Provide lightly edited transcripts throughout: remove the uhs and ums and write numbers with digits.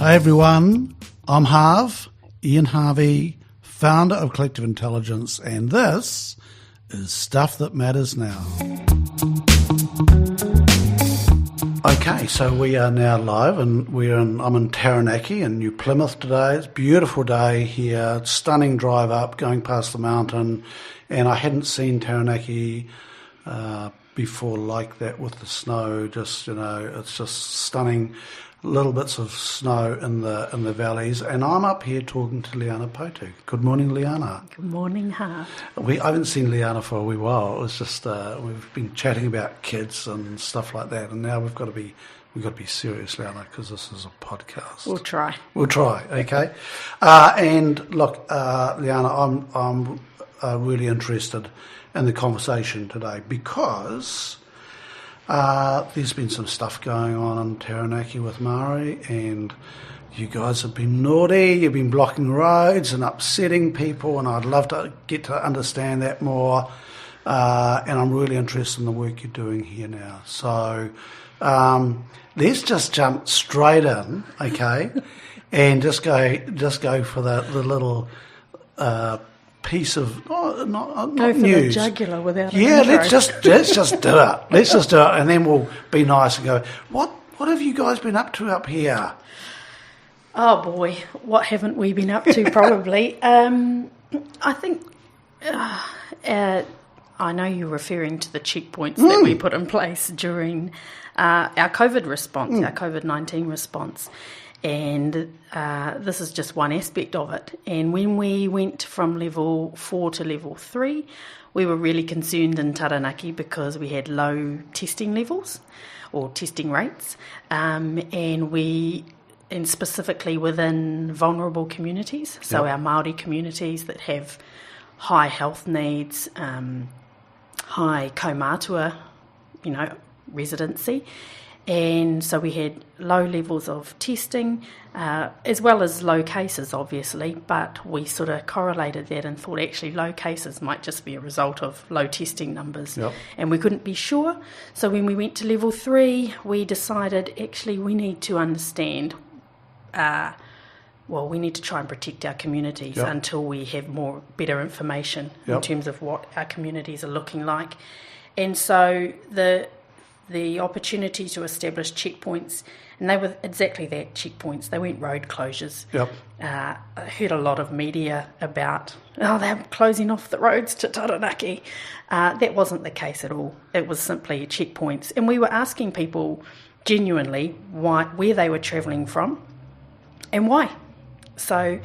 Hey everyone, I'm Harv, Ian Harvey, founder of Collective Intelligence, and this is Stuff That Matters Now. Okay, so we are now live, and I'm in Taranaki in New Plymouth today. It's a beautiful day here, stunning drive up, going past the mountain, and I hadn't seen Taranaki before like that with the snow. It's just stunning. Little bits of snow in the valleys, and I'm up here talking to Liana Poutu. Good morning, Liana. Good morning, Harv. I haven't seen Liana for a wee while. It's just we've been chatting about kids and stuff like that, and now we've got to be serious, Liana, because this is a podcast. We'll try. Okay. And look, Liana, I'm really interested in the conversation today because there's been some stuff going on in Taranaki with Maori, and you guys have been naughty, you've been blocking roads and upsetting people, and I'd love to get to understand that more, and I'm really interested in the work you're doing here now. So let's just jump straight in, okay, and just go for the little piece of not go for news. The jugular without let's just do it. Let's just do it, and then we'll be nice and go, what have you guys been up to up here? Oh boy, what haven't we been up to? Probably. I think I know you're referring to the checkpoints that we put in place during our COVID response, our COVID-19 response. And this is just one aspect of it. And when we went from level 4 to level 3, we were really concerned in Taranaki because we had low testing levels or testing rates, and specifically within vulnerable communities, so our Māori communities that have high health needs, high kaumātua, residency. And so we had low levels of testing, as well as low cases, obviously, but we sort of correlated that and thought actually low cases might just be a result of low testing numbers. And we couldn't be sure. So when we went to level 3, we decided actually we need to understand, we need to try and protect our communities until we have better information in terms of what our communities are looking like. And so the opportunity to establish checkpoints, and they were exactly that, checkpoints. They weren't road closures. I heard a lot of media about, they're closing off the roads to Taranaki. That wasn't the case at all. It was simply checkpoints. And we were asking people genuinely where they were travelling from and why. So,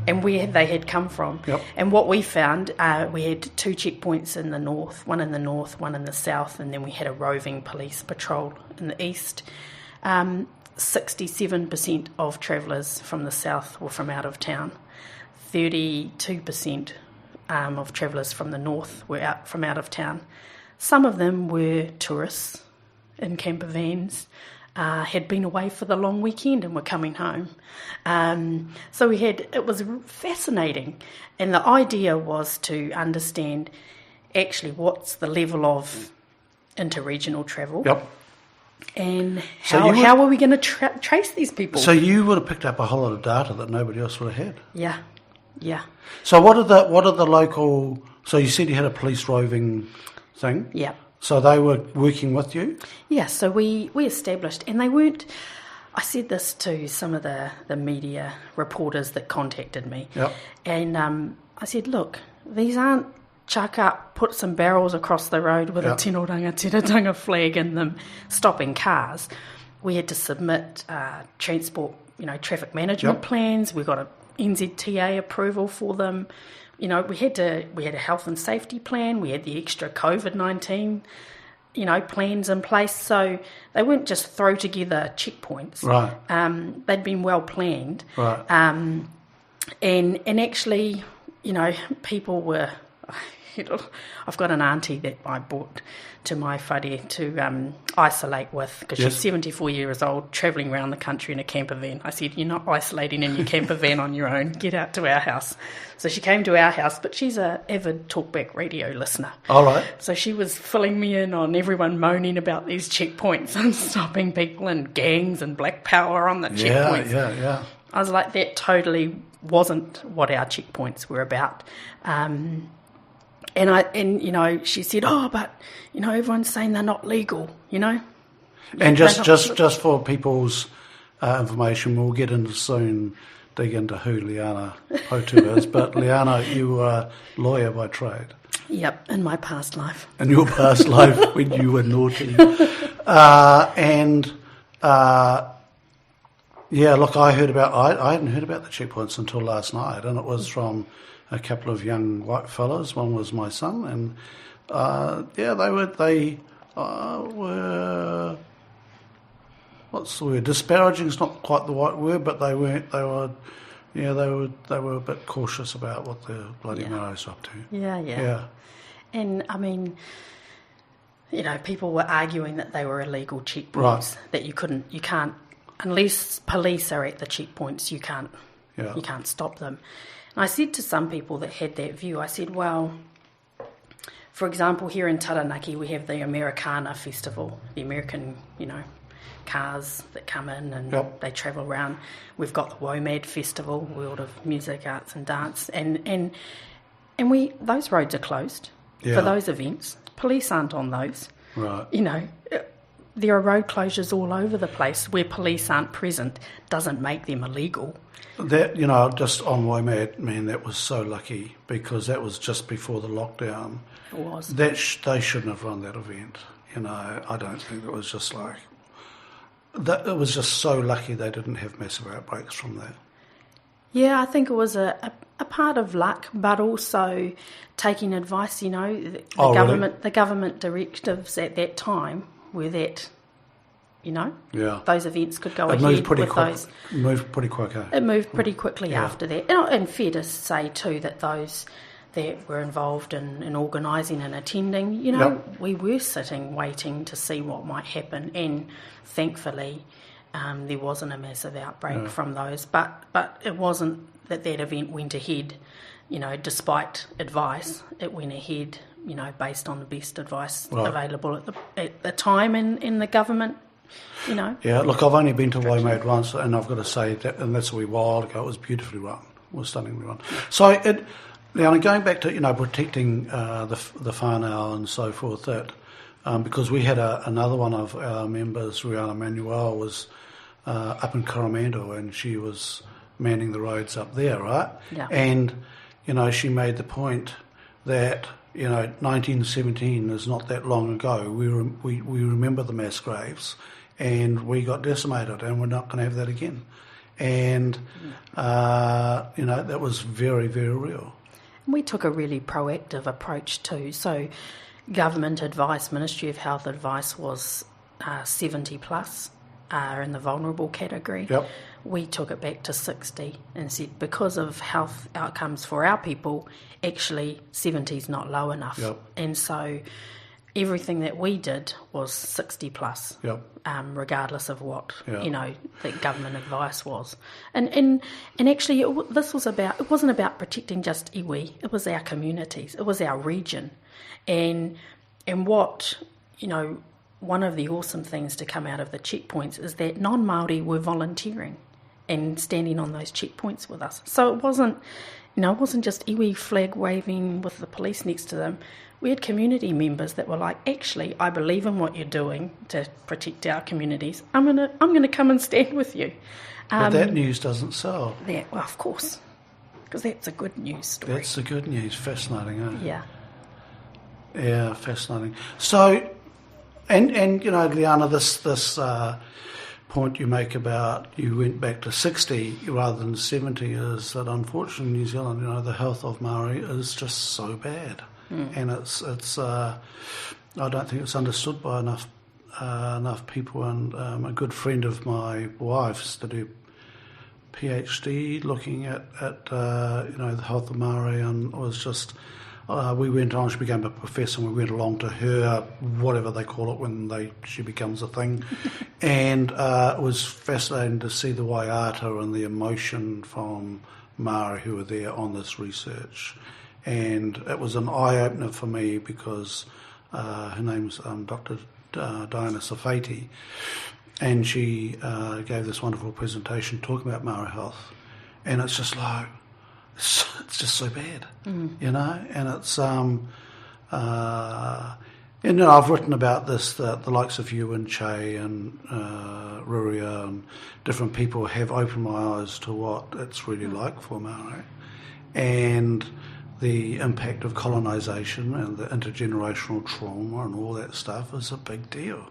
and where they had come from. And what we found, we had 2 checkpoints in the north, one in the south, and then we had a roving police patrol in the east. 67% of travellers from the south were from out of town. 32% of travellers from the north were from out of town. Some of them were tourists in camper vans, had been away for the long weekend and were coming home. So it was fascinating. And the idea was to understand actually what's the level of interregional travel. And how are we going to trace these people? So you would have picked up a whole lot of data that nobody else would have had. Yeah. So what are the local, so you said you had a police roving thing? Yeah. So they were working with you? Yeah, so we established, and they weren't, I said this to some of the media reporters that contacted me, and I said, look, these aren't chuck up, put some barrels across the road with a Tino Rangatira flag in them, stopping cars. We had to submit transport, traffic management plans. We got a NZTA approval for them. We had a health and safety plan. We had the extra COVID-19, plans in place. So they weren't just throw together checkpoints. Right. They'd been well planned. Right. And actually, people were I've got an auntie that I brought to my whare to isolate with, because she's 74 years old, travelling around the country in a camper van. I said, you're not isolating in your camper van on your own. Get out to our house. So she came to our house, but she's an avid talkback radio listener. All right. So she was filling me in on everyone moaning about these checkpoints and stopping people and gangs and black power on the checkpoints. Yeah. I was like, that totally wasn't what our checkpoints were about. And she said, but everyone's saying they're not legal, And just for people's information, we'll get into soon, dig into who Liana Poutu is. But Liana, you were a lawyer by trade. Yep, in my past life. In your past life, when you were naughty. Look, I hadn't heard about the checkpoints until last night, and it was from a couple of young white fellas. One was my son, and they were what's the word? Disparaging is not quite the right word, but they were a bit cautious about what the bloody Maoris up to. Yeah. And I mean, people were arguing that they were illegal checkpoints, right. That you can't, unless police are at the checkpoints, you can't stop them. And I said to some people that had that view, I said, well, for example, here in Taranaki, we have the Americana Festival, the American, cars that come in and they travel around. We've got the WOMAD Festival, World of Music, Arts and Dance, and those roads are closed for those events. Police aren't on those. Right. There are road closures all over the place where police aren't present. Doesn't make them illegal. That, just on WOMAD, man, that was so lucky, because that was just before the lockdown. It was. They shouldn't have run that event. I don't think it was just like... That, it was just so lucky they didn't have massive outbreaks from that. Yeah, I think it was a part of luck, but also taking advice, the government directives at that time were that, those events could go ahead with those. It moved pretty quick, It moved pretty quickly after that. And fair to say, too, that those that were involved in organising and attending, we were sitting waiting to see what might happen, and thankfully there wasn't a massive outbreak from those. But it wasn't that event went ahead, despite advice. It went ahead, based on the best advice available at the time in the government. Yeah, look, I've only been to WOMAD once, and I've got to say that, and that's a wee while ago, it was beautifully run. It was stunningly run. So, now going back to, protecting the whānau and so forth, that because we had another one of our members, Rihanna Manuel, was up in Coromandel, and she was manning the roads up there, right? Yeah. And, she made the point that, 1917 is not that long ago. We remember the mass graves, and we got decimated, and we're not going to have that again. And, that was very, very real. We took a really proactive approach too. So government advice, Ministry of Health advice was 70 plus in the vulnerable category. Yep. We took it back to 60 and said, because of health outcomes for our people, actually 70 is not low enough. Yep. And so everything that we did was 60 plus, regardless of what that government advice was. And actually, it wasn't about protecting just iwi. It was our communities. It was our region, and what one of the awesome things to come out of the checkpoints is that non-Māori were volunteering and standing on those checkpoints with us. So it wasn't just iwi flag waving with the police next to them. We had community members that were like, actually, I believe in what you're doing to protect our communities. I'm gonna come and stand with you. But that news doesn't sell. Yeah, well, of course, because that's a good news story. That's the good news. Fascinating, eh? Yeah. Yeah, fascinating. So, and Liana, this point you make about you went back to 60 rather than 70 is that unfortunately in New Zealand, the health of Māori is just so bad. And it's I don't think it's understood by enough people. And a good friend of my wife's to do PhD looking at the health of Māori, and was just we went on, she became a professor, and we went along to her, whatever they call it when she becomes a thing. And it was fascinating to see the waiata and the emotion from Māori who were there on this research. And it was an eye-opener for me because her name's Dr. Diana Safati, and she gave this wonderful presentation talking about Māori health. And it's just like, it's just so bad, you know. And it's, I've written about this, that the likes of you and Che and Ruria and different people have opened my eyes to what it's really like for Māori. And the impact of colonisation and the intergenerational trauma and all that stuff is a big deal.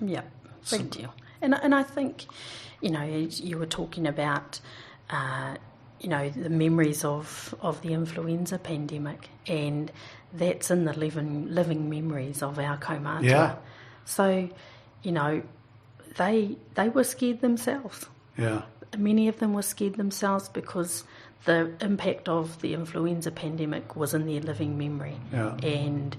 Yeah, big deal. And I think, you know, you were talking about, you know, the memories of the influenza pandemic, and that's in the living memories of our kaumātua. Yeah. So, you know, they were scared themselves. Yeah. Many of them were scared themselves because the impact of the influenza pandemic was in their living memory. Yeah. And,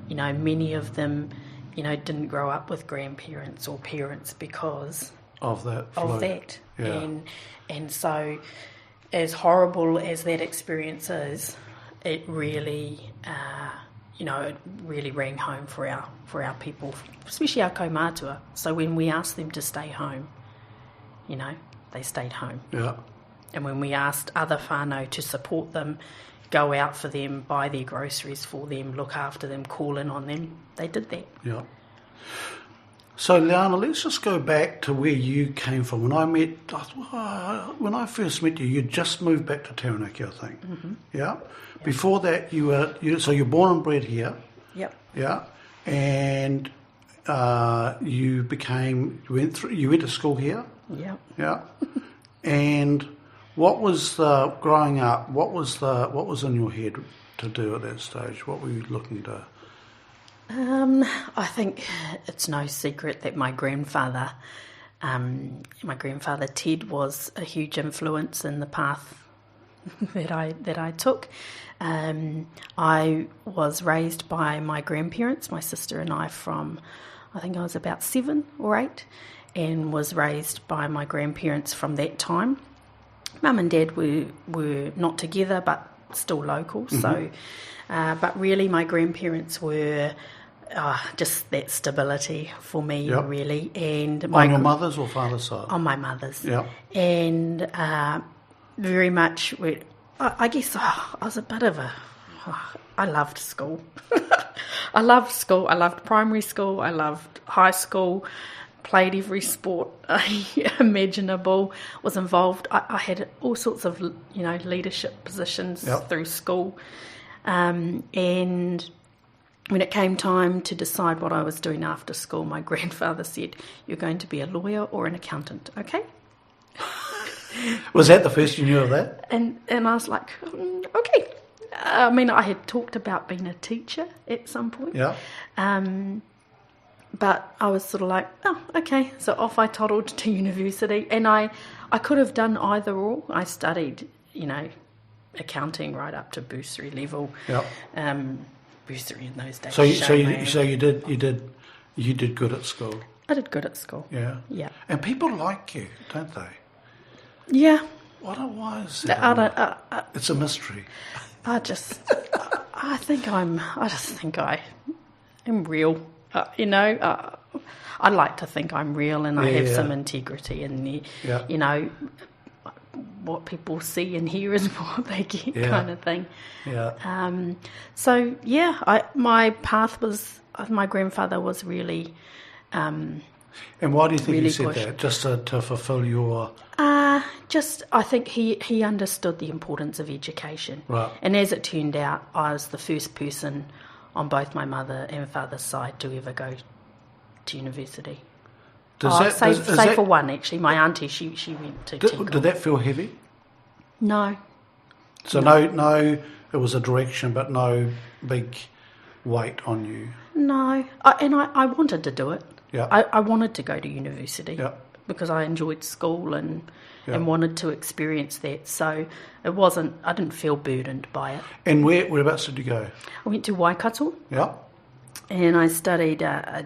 you know, many of them, you know, didn't grow up with grandparents or parents because of that. Yeah. And so, as horrible as that experience is, it really, you know, it really rang home for our people, especially our kaumātua. So when we asked them to stay home, you know, they stayed home. Yeah. And when we asked other whānau to support them, go out for them, buy their groceries for them, look after them, call in on them, they did that. Yeah. So, Liana, let's just go back to where you came from. When I first met you, you'd just moved back to Taranaki, I think. Mm-hmm. Yeah. Before that, so you're born and bred here. Yep. Yeah. And you went to school here. Yeah. Yeah. And what was growing up? What was in your head to do at that stage? What were you looking to? I think it's no secret that my grandfather Ted, was a huge influence in the path that I took. I was raised by my grandparents, my sister and I, from I think I was about 7 or 8, and was raised by my grandparents from that time. Mum and Dad were not together, but still local. Mm-hmm. So, but really, my grandparents were. Just that stability for me, yep. Really. And on your mother's or father's side? On my mother's. Yeah. And very much, I guess I was a bit of I loved school. I loved school. I loved primary school. I loved high school. Played every sport imaginable. Was involved. I had all sorts of, you know, leadership positions, yep. Through school. And when it came time to decide what I was doing after school, my grandfather said, "You're going to be a lawyer or an accountant, okay?" Was that the first you knew of that? And I was like, okay. I mean, I had talked about being a teacher at some point. Yeah. But I was sort of like, oh, okay. So off I toddled to university. And I could have done either or. I studied, you know, accounting right up to bursary level. Yeah. Bursary in those days. So you did good at school. I did good at school. Yeah. Yeah. And people like you, don't they? Yeah. Why is that? It's a mystery. I just think I am real. You know, I like to think I'm real, and I have some integrity in me. Yeah. You know, what people see and hear is what they get, kind of thing. Yeah. So my path was, my grandfather was really. And why do you think really he said that? Just to fulfil your. I think he understood the importance of education. Right. And as it turned out, I was the first person on both my mother and father's side to ever go to university. Save for one, actually. My auntie, she went to Tingle. Did that feel heavy? No. So no, it was a direction, but no big weight on you? No. I wanted to do it. Yeah. I wanted to go to university. Yeah. because I enjoyed school and wanted to experience that. So I didn't feel burdened by it. And whereabouts did you go? I went to Waikato. Yeah. And I studied a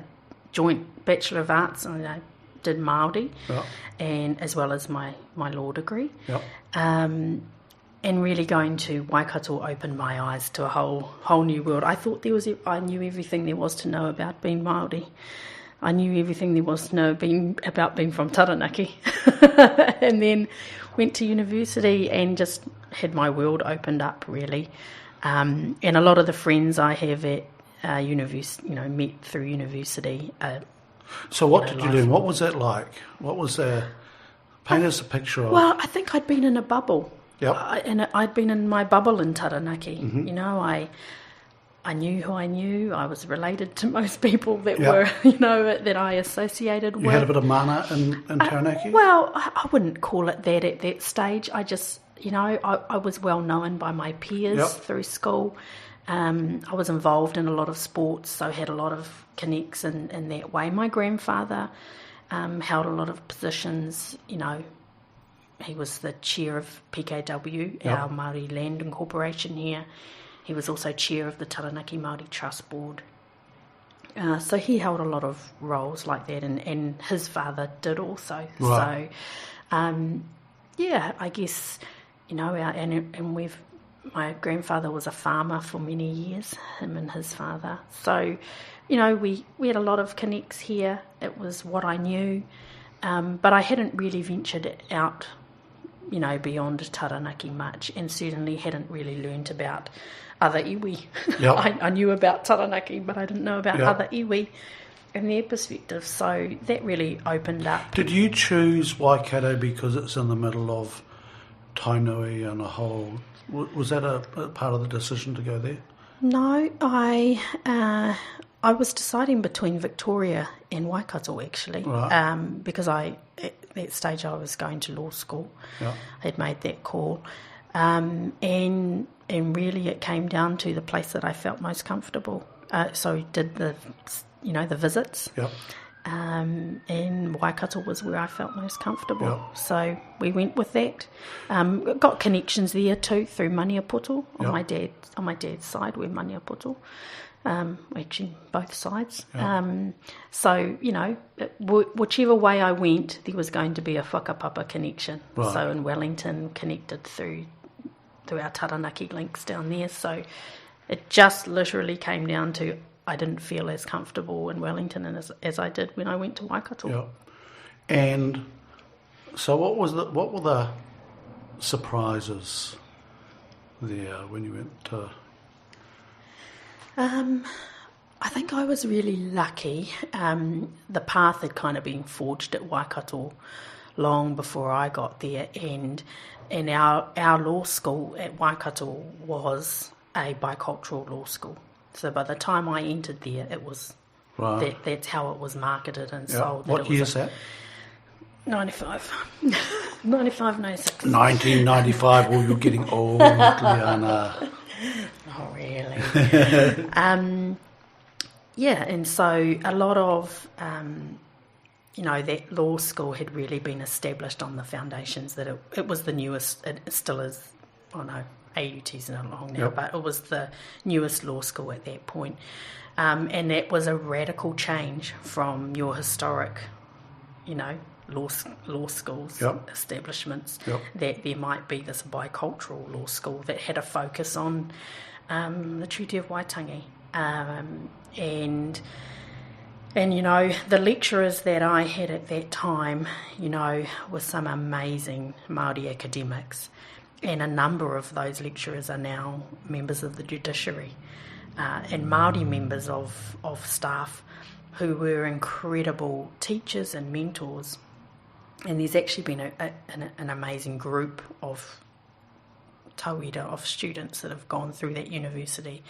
joint Bachelor of Arts, and I did Māori, and as well as my law degree. Yeah. And really going to Waikato opened my eyes to a whole new world. I thought I knew everything there was to know about being Māori. I knew everything there was to know about being from Taranaki. And then went to university and just had my world opened up, really. And a lot of the friends I have at university, met through university. So what did you learn? What was that like? What was paint us a picture of? Well, I think I'd been in a bubble. Yep. And I'd been in my bubble in Taranaki. Mm-hmm. I knew who I knew. I was related to most people that were, that I associated with. You had a bit of mana in Taranaki? Well, I wouldn't call it that at that stage. I just, I was well known by my peers through school. I was involved in a lot of sports, so had a lot of connects in that way. My grandfather held a lot of positions, He was the chair of PKW, our Māori Land Incorporation here. He was also chair of the Taranaki Māori Trust Board. So he held a lot of roles like that, and his father did also. Right. So, I guess, my grandfather was a farmer for many years, him and his father. So, we had a lot of connects here. It was what I knew, but I hadn't really ventured out, beyond Taranaki much, and certainly hadn't really learnt about other iwi. Yep. I knew about Taranaki, but I didn't know about other iwi and their perspective. So that really opened up. Did you choose Waikato because it's in the middle of Tainui and a whole... Was that a part of the decision to go there? No, I was deciding between Victoria and Waikato, actually, right. Because at that stage I was going to law school. Yeah. I had made that call. And really it came down to the place that I felt most comfortable. So did the visits. Yep. And Waikato was where I felt most comfortable. Yep. So we went with that. Got connections there too through Maniapoto on my dad's side. We're Maniapoto. Actually both sides. Yep. So whichever way I went, there was going to be a whakapapa connection. Right. So in Wellington, connected through our Taranaki links down there. So it just literally came down to I didn't feel as comfortable in Wellington as I did when I went to Waikato. Yeah. And so what were the surprises there when you went to... I think I was really lucky. The path had kind of been forged at Waikato long before I got there, and our law school at Waikato was a bicultural law school. So by the time I entered there, it was that's how it was marketed and sold. What year is that? 95. 95, 96. 1995. Well, you're getting old, Liana. Not really. And so a lot of, that law school had really been established on the foundations that it was the newest, it still is, AUT's not long now, but it was the newest law school at that point. And that was a radical change from your historic, law schools, establishments, that there might be this bicultural law school that had a focus on the Treaty of Waitangi. And the lecturers that I had at that time, were some amazing Māori academics. And a number of those lecturers are now members of the judiciary and Māori members of staff who were incredible teachers and mentors. And there's actually been an amazing group of tauira, of students that have gone through that university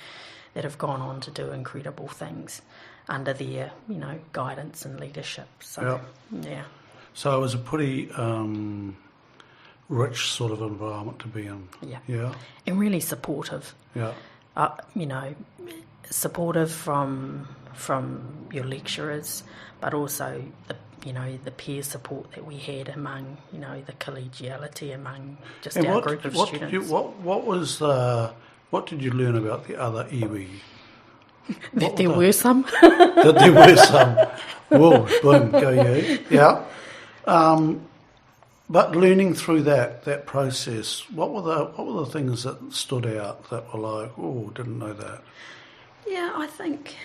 that have gone on to do incredible things under their, guidance and leadership. So, So it was a pretty... rich sort of environment to be in. Yeah. And really supportive. Yeah. Supportive from your lecturers, but also the peer support that we had among, the collegiality among just our group of students. What did you learn about the other iwi? That there were some. That there were some. Whoa, boom, go you. Yeah. But learning through that process, what were the things that stood out that were like, oh, didn't know that? Yeah, I think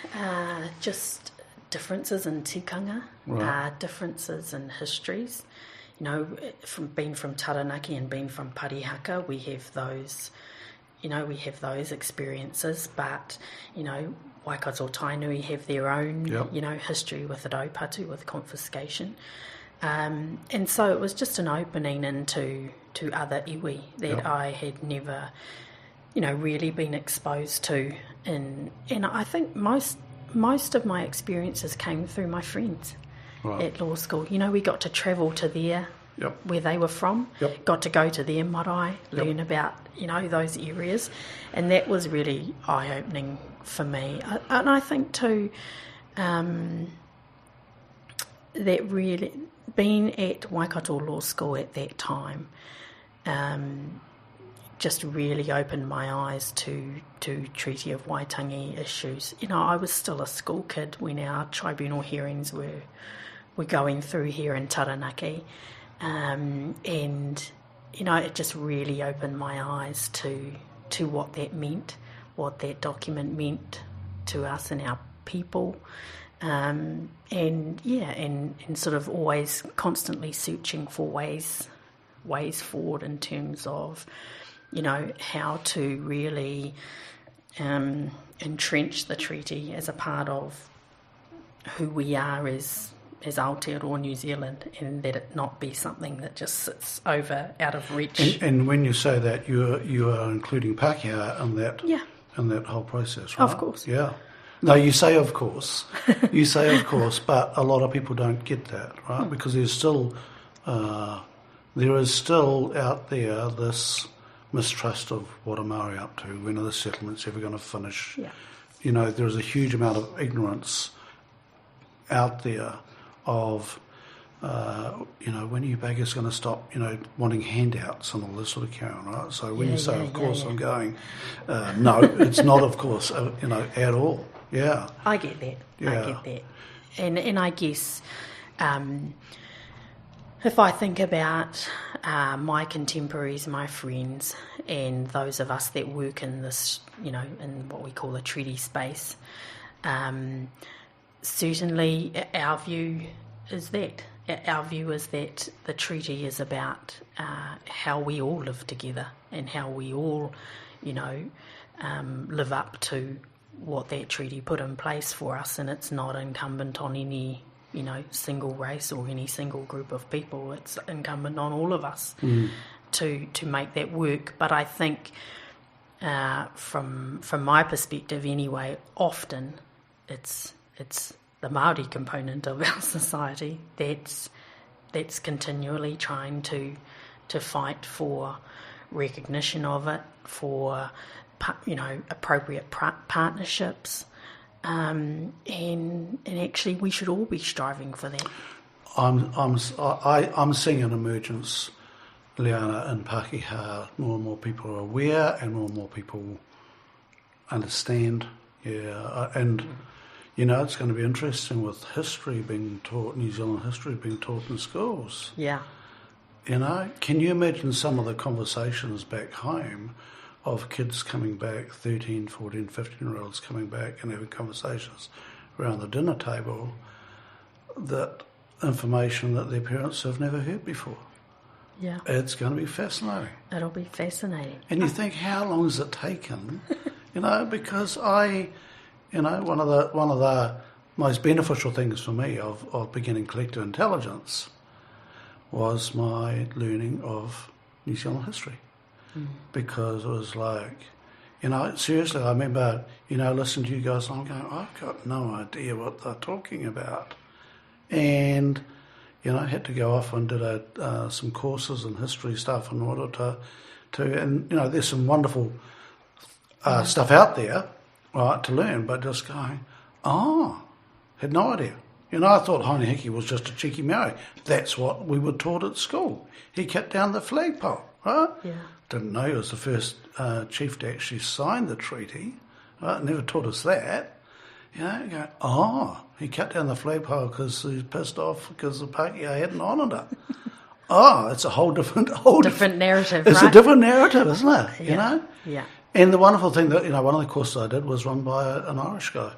just differences in tikanga, right. Differences in histories. From being from Taranaki and being from Parihaka, we have those. We have those experiences, but Waikato Tainui have their own, yep. History with the raupatu, with confiscation. And so it was just an opening into other iwi that yep. I had never, really been exposed to. And I think most of my experiences came through my friends right. at law school. We got to travel to there. Yep. Where they were from, yep. got to go to their marae, yep. learn about, those areas, and that was really eye-opening for me. And I think too, that really, being at Waikato Law School at that time, just really opened my eyes to Treaty of Waitangi issues. I was still a school kid when our tribunal hearings were going through here in Taranaki. And it just really opened my eyes to what that meant, what that document meant to us and our people, and sort of always constantly searching for ways forward in terms of how to really entrench the treaty as a part of who we are as Aotearoa New Zealand, and that it not be something that just sits out of reach. And when you say that, you are including Pākehā in that in that whole process, right? Of course. Yeah. No, you say of course. You say of course, but a lot of people don't get that, right? Because there is still out there this mistrust of what are Māori up to, when are the settlements ever going to finish. Yeah. There is a huge amount of ignorance out there of, when are you beggars going to stop, wanting handouts and all this sort of carry on, right? So when you say, of course, I'm going, no, it's not of course, at all. Yeah. I get that. Yeah. I get that. And I guess if I think about my contemporaries, my friends, and those of us that work in this, in what we call the treaty space, certainly our view is that. Our view is that the treaty is about how we all live together and how we all, live up to what that treaty put in place for us, and it's not incumbent on any, single race or any single group of people. It's incumbent on all of us to make that work. But I think from my perspective anyway, often it's the Māori component of our society that's continually trying to fight for recognition of it, for appropriate partnerships, and actually we should all be striving for that. I'm seeing an emergence, Liana, in Pākehā. More and more people are aware, and more people understand. Yeah, and. It's going to be interesting with history being taught, New Zealand history being taught in schools. Yeah. Can you imagine some of the conversations back home of kids coming back, 13, 14, 15-year-olds coming back and having conversations around the dinner table, that information that their parents have never heard before? Yeah. It's going to be fascinating. It'll be fascinating. And you think, how long has it taken? Because one of the most beneficial things for me of beginning collective intelligence was my learning of New Zealand history. Because it was like, seriously, I remember, listening to you guys and I'm going, I've got no idea what they're talking about. And, I had to go off and did some courses and history stuff in order and there's some wonderful stuff out there, right, to learn, but just going, had no idea. You know, I thought Haere Hiki was just a cheeky Maori. That's what we were taught at school. He cut down the flagpole, right? Yeah. Didn't know he was the first chief to actually sign the treaty, right? Never taught us that. You know, you go, he cut down the flagpole because he was pissed off because the Pākehā hadn't honoured it. It's a whole different narrative, It's right? a different narrative, isn't it? Yeah. You know? Yeah. And the wonderful thing that, you know, one of the courses I did was run by an Irish guy,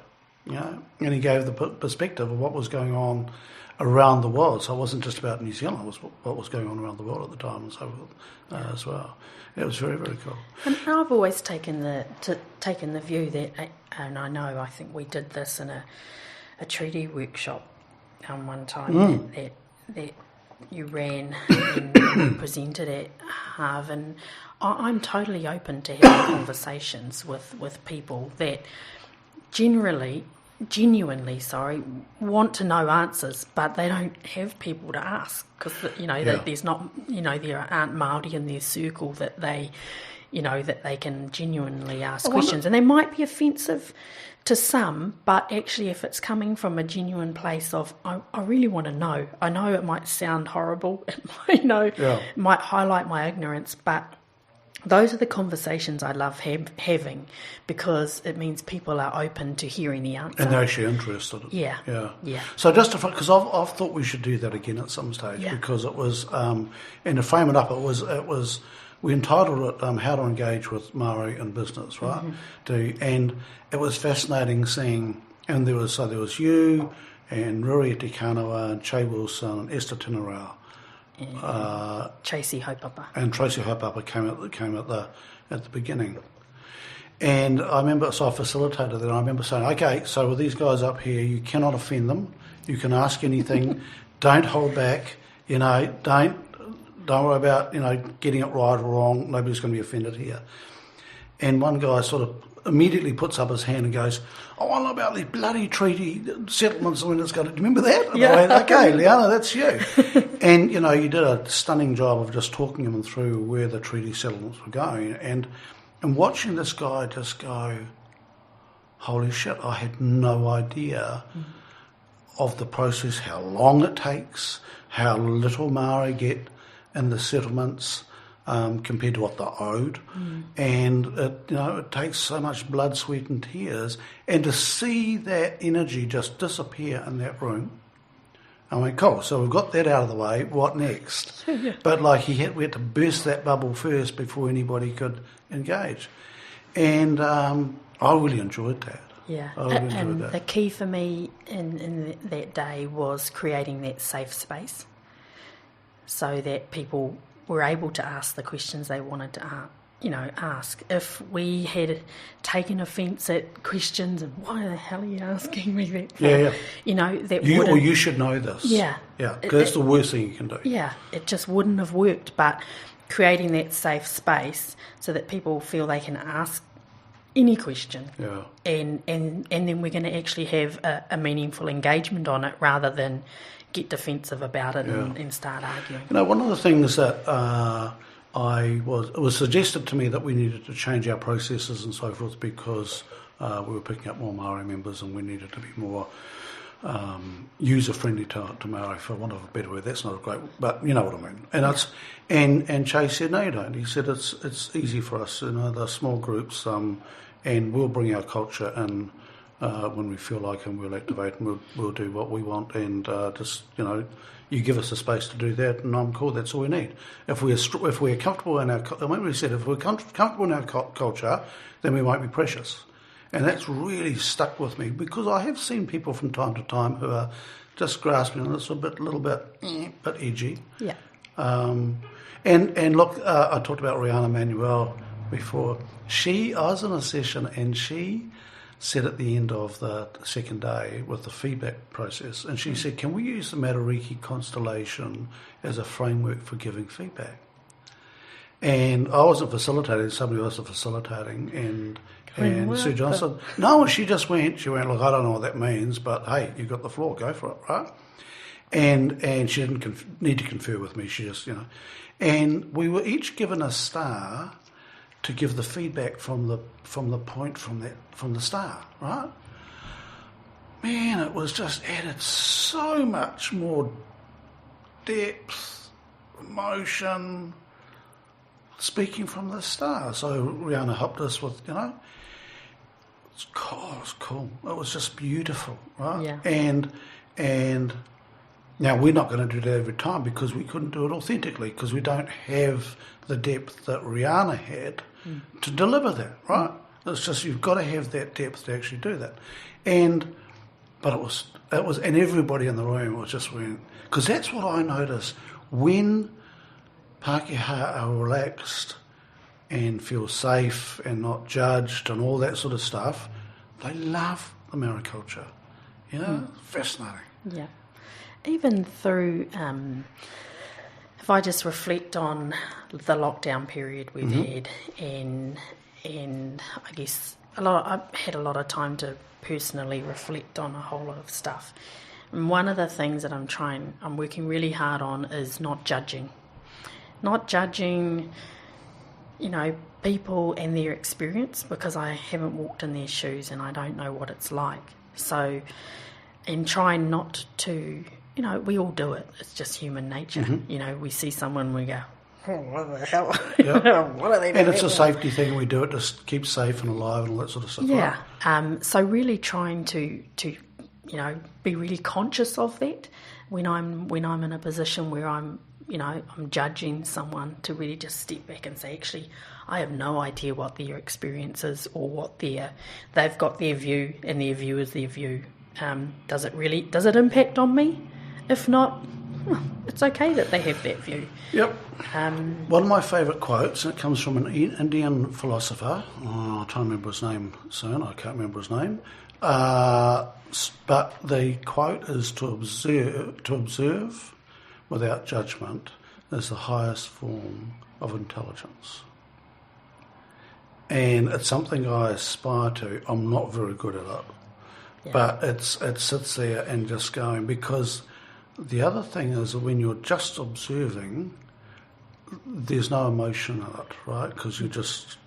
you know, and he gave the perspective of what was going on around the world. So it wasn't just about New Zealand, it was what was going on around the world at the time and so forth as well. It was very, very cool. And I've always taken the view that, and I think we did this in a treaty workshop one time that you ran and presented at Harv, and I'm totally open to having conversations with people that genuinely want to know answers, but they don't have people to ask because that there's not there aren't Māori in their circle that they can genuinely ask questions, and they might be offensive to some, but actually if it's coming from a genuine place of I really want to know. I know it might sound horrible, it might highlight my ignorance, but those are the conversations I love having because it means people are open to hearing the answer. And they're actually interested. Yeah. So just because I've thought we should do that again at some stage because it was, and to frame it up, it was we entitled it How to Engage with Māori in Business, right? Mm-hmm. And it was fascinating seeing, and there was you and Ruri Tikanawa and Che Wilson and Esther Tinarau. Tracy Haupapa. And Tracy Haupapa came at the beginning. And I remember, so I facilitated that, and I remember saying, okay, so with these guys up here, you cannot offend them. You can ask anything. Don't hold back. Don't worry about, getting it right or wrong. Nobody's going to be offended here. And one guy sort of immediately puts up his hand and goes, I want to know about these bloody treaty settlements when it's going to... Do you remember that? And I went, okay, Liana, that's you. And, you did a stunning job of just talking them through where the treaty settlements were going. And watching this guy just go, holy shit, I had no idea of the process, how long it takes, how little Māori get in the settlements compared to what they're owed. And it takes so much blood, sweat and tears, and to see that energy just disappear in that room, I went, cool, so we've got that out of the way, what next? But we had to burst that bubble first before anybody could engage. And I really enjoyed that. Yeah, and the key for me in that day was creating that safe space so that people were able to ask the questions they wanted to ask. If we had taken offence at questions and why the hell are you asking me that for? That you should know this. Yeah, because that's the worst thing you can do. Yeah, it just wouldn't have worked. But creating that safe space so that people feel they can ask any question, and then we're going to actually have a meaningful engagement on it rather than get defensive about it and start arguing. One of the things that it was suggested to me that we needed to change our processes and so forth because we were picking up more Māori members and we needed to be more user-friendly to Māori, for want of a better word. That's not a great, but you know what I mean. And Che said, no, you don't. He said it's easy for us. They're small groups, and we'll bring our culture in when we feel like, and we'll activate and we'll do what we want, and you give us a space to do that, and I'm cool. That's all we need. If we're comfortable in our, I mean, we said if we're comfortable in our culture, then we won't be precious. And that's really stuck with me because I have seen people from time to time who are just grasping on this a little bit edgy. Yeah. And look, I talked about Rihanna Manuel before. I was in a session and she said at the end of the second day with the feedback process, and she said, can we use the Matariki constellation as a framework for giving feedback? And I wasn't facilitating, somebody else was facilitating, and Sue Johnson, no, she went, look, I don't know what that means, but hey, you've got the floor, go for it, right? And she didn't need to confer with me, she just, and we were each given a star to give the feedback from the point from the star, right? man, it was just added so much more depth, emotion, speaking from the start. So Liana helped us with, it's cool. It was just beautiful, right? Yeah. And now we're not going to do that every time because we couldn't do it authentically because we don't have the depth that Rihanna had to deliver that, right? It's just you've got to have that depth to actually do that. But it was, and everybody in the room was just because that's what I noticed when Pākehā are relaxed and feel safe and not judged and all that sort of stuff, they love the Maori culture. Fascinating. Yeah. Even through, if I just reflect on the lockdown period we've had, and I guess I've had a lot of time to personally reflect on a whole lot of stuff. And one of the things that I'm working really hard on is not judging. Not judging, people and their experience because I haven't walked in their shoes and I don't know what it's like. So, and trying not to, we all do it. It's just human nature. We see someone, we go, oh, what the hell? Yep. What are they doing? And it's a safety thing. We do it to keep safe and alive and all that sort of stuff. Yeah. Right? So really trying to be really conscious of that when I'm in a position where I'm judging someone, to really just step back and say, actually, I have no idea what their experience is or what they've got their view, and their view is their view. Does it impact on me? If not, it's okay that they have that view. Yep. One of my favourite quotes, and it comes from an Indian philosopher. I'll try and remember his name soon. I can't remember his name. But the quote is to observe without judgment is the highest form of intelligence. And it's something I aspire to. I'm not very good at it. Yeah. But it sits there and just going, because the other thing is that when you're just observing, there's no emotion in it, right? Because you're just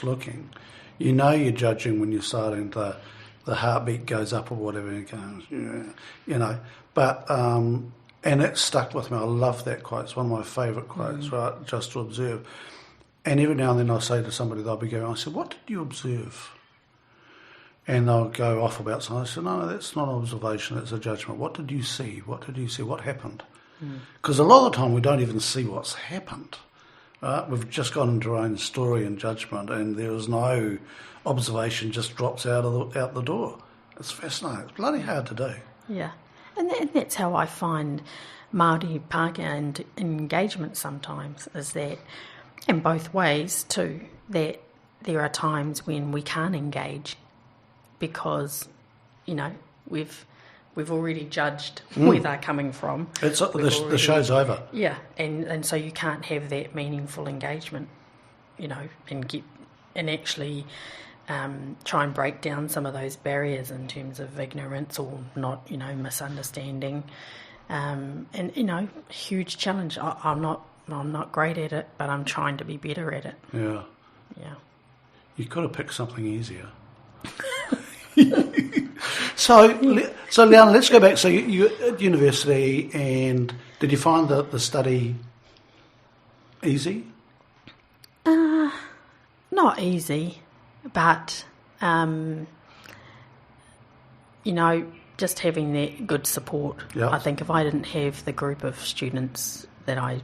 looking. You're judging when you're starting to, the heartbeat goes up or whatever, and it goes, But, and it stuck with me. I love that quote. It's one of my favourite quotes, right? Just to observe. And every now and then I say to somebody, they'll be going, I said, what did you observe? And they'll go off about something. I said, no, that's not an observation, that's a judgment. What did you see? What did you see? What happened? Because a lot of the time we don't even see what's happened. Right? We've just gone into our own story and judgment, and there is no observation, just drops out the door. It's fascinating. It's bloody hard to do. Yeah. And that's how I find Māori Pākehā and engagement sometimes, is that, in both ways too, that there are times when we can't engage because, we've already judged where they're coming from. The show's over. Yeah, and so you can't have that meaningful engagement, and actually try and break down some of those barriers in terms of ignorance or not, misunderstanding, and huge challenge. I'm not great at it, but I'm trying to be better at it. Yeah. Yeah. You've got to pick something easier. So Liana, let's go back. So you at university, and did you find the study easy? Not easy, but just having that good support. Yep. I think if I didn't have the group of students that I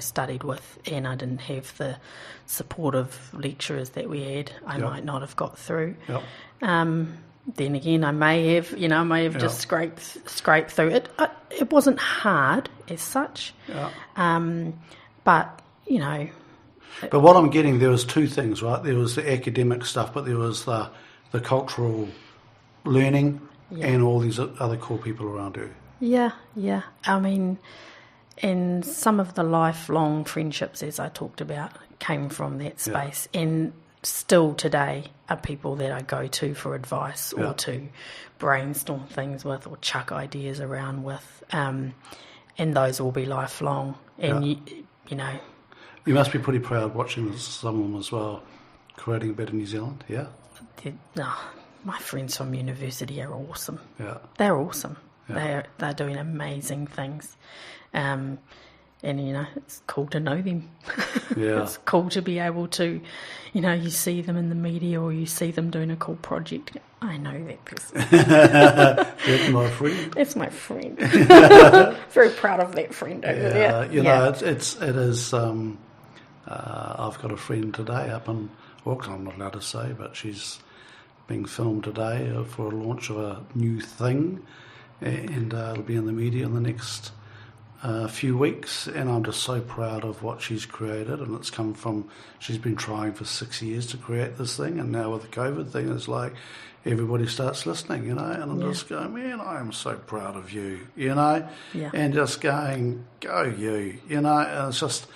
studied with, and I didn't have the supportive lecturers that we had, I might not have got through. Yep. Then again, I may have just scraped through it. It wasn't hard as such, but But what I'm getting, there was two things, right? There was the academic stuff, but there was the cultural learning and all these other cool people around you. Yeah. I mean, and some of the lifelong friendships, as I talked about, came from that space, and still today are people that I go to for advice or to brainstorm things with or chuck ideas around with, and those will be lifelong. And you must be pretty proud watching some of them as well, creating a better New Zealand. Yeah. my friends from university are awesome. Yeah. They're awesome. Yeah. They're doing amazing things. And, it's cool to know them. Yeah. It's cool to be able to, you see them in the media or you see them doing a cool project. I know that person. That's my friend. That's my friend. Very proud of that friend over there. It is. I've got a friend today up in Auckland, I'm not allowed to say, but she's being filmed today for a launch of a new thing, and it'll be in the media in the next few weeks, and I'm just so proud of what she's created. And it's come from, she's been trying for 6 years to create this thing, and now with the COVID thing, it's like everybody starts listening, and I'm just going, man, I am so proud of you, and just going, go you, and it's just,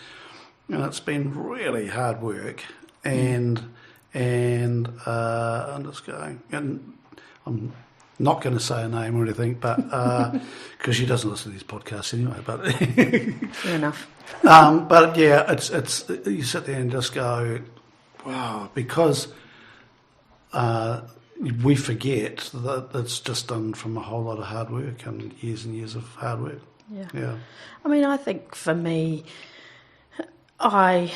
it's been really hard work, and I'm just going, and I'm not going to say a name or anything, but because she doesn't listen to these podcasts anyway. But fair enough. But yeah, it's you sit there and just go, wow, because we forget that it's just done from a whole lot of hard work and years of hard work. Yeah. I mean, I think for me, I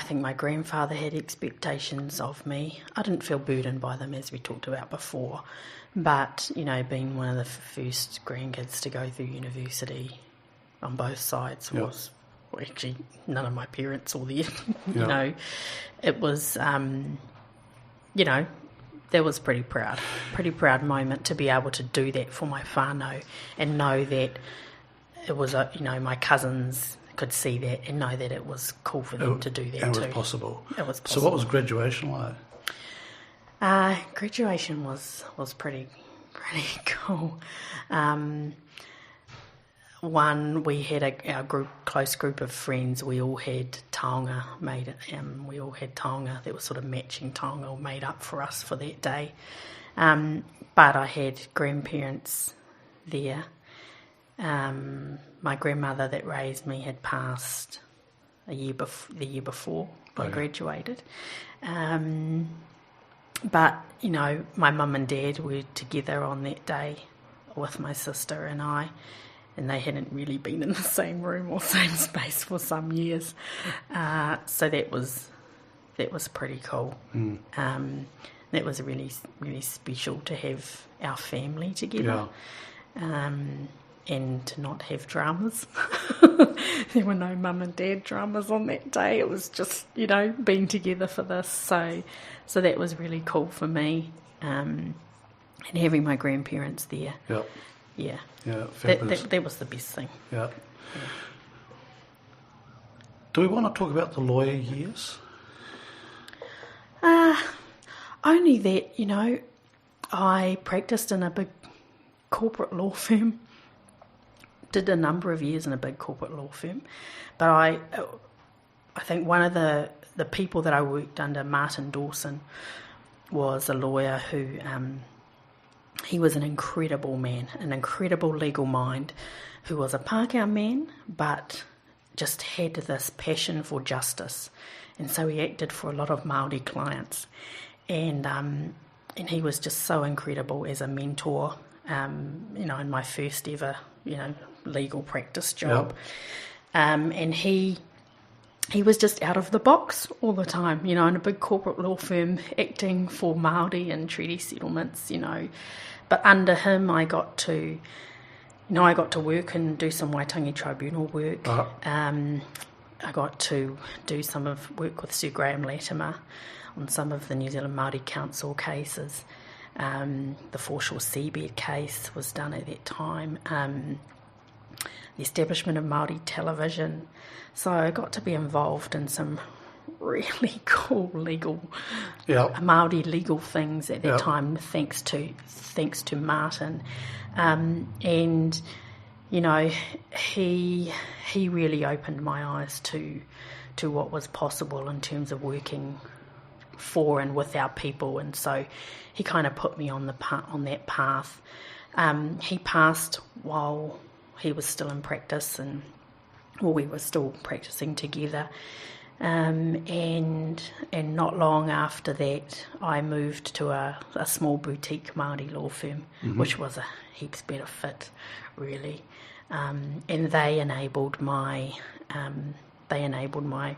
think my grandfather had expectations of me. I didn't feel burdened by them, as we talked about before. But, being one of the first grandkids to go through university on both sides was, well, actually, none of my parents were there. It was, that was pretty proud moment to be able to do that for my whānau and know that it was, my cousins could see that and know that it was cool for them to do that too. And it was possible. It was possible. So what was graduation like? Graduation was pretty cool. We had our close group of friends. We all had taonga made. We all had taonga that was sort of matching taonga made up for us for that day. But I had grandparents there. My grandmother that raised me had passed the year before I graduated. But, my mum and dad were together on that day with my sister and I, and they hadn't really been in the same room or same space for some years. So that was pretty cool. That was really, really special to have our family together. Yeah. And to not have dramas. There were no mum and dad dramas on that day. It was just, being together for this. So that was really cool for me. And having my grandparents there. Yep. Yeah. Yeah. That was the best thing. Yeah. Do we want to talk about the lawyer years? Only that, I practiced in a big corporate law firm. Did a number of years in a big corporate law firm, but I think one of the people that I worked under, Martin Dawson, was a lawyer who he was an incredible man, an incredible legal mind, who was a Pākehā man, but just had this passion for justice, and so he acted for a lot of Māori clients, and he was just so incredible as a mentor. In my first ever, legal practice job. Yep. And he was just out of the box all the time, in a big corporate law firm acting for Māori and treaty settlements, But under him I got to work and do some Waitangi Tribunal work. Uh-huh. I got to do some work with Sir Graham Latimer on some of the New Zealand Māori Council cases. The Foreshore Seabed case was done at that time. The establishment of Māori television. So I got to be involved in some really cool Māori legal things at that time, thanks to Martin. And he really opened my eyes to what was possible in terms of working for and with our people, and so he kind of put me on that path. He passed while he was still in practice, and we were still practicing together. And not long after that, I moved to a small boutique Māori law firm, which was a heaps better fit, really. And they enabled my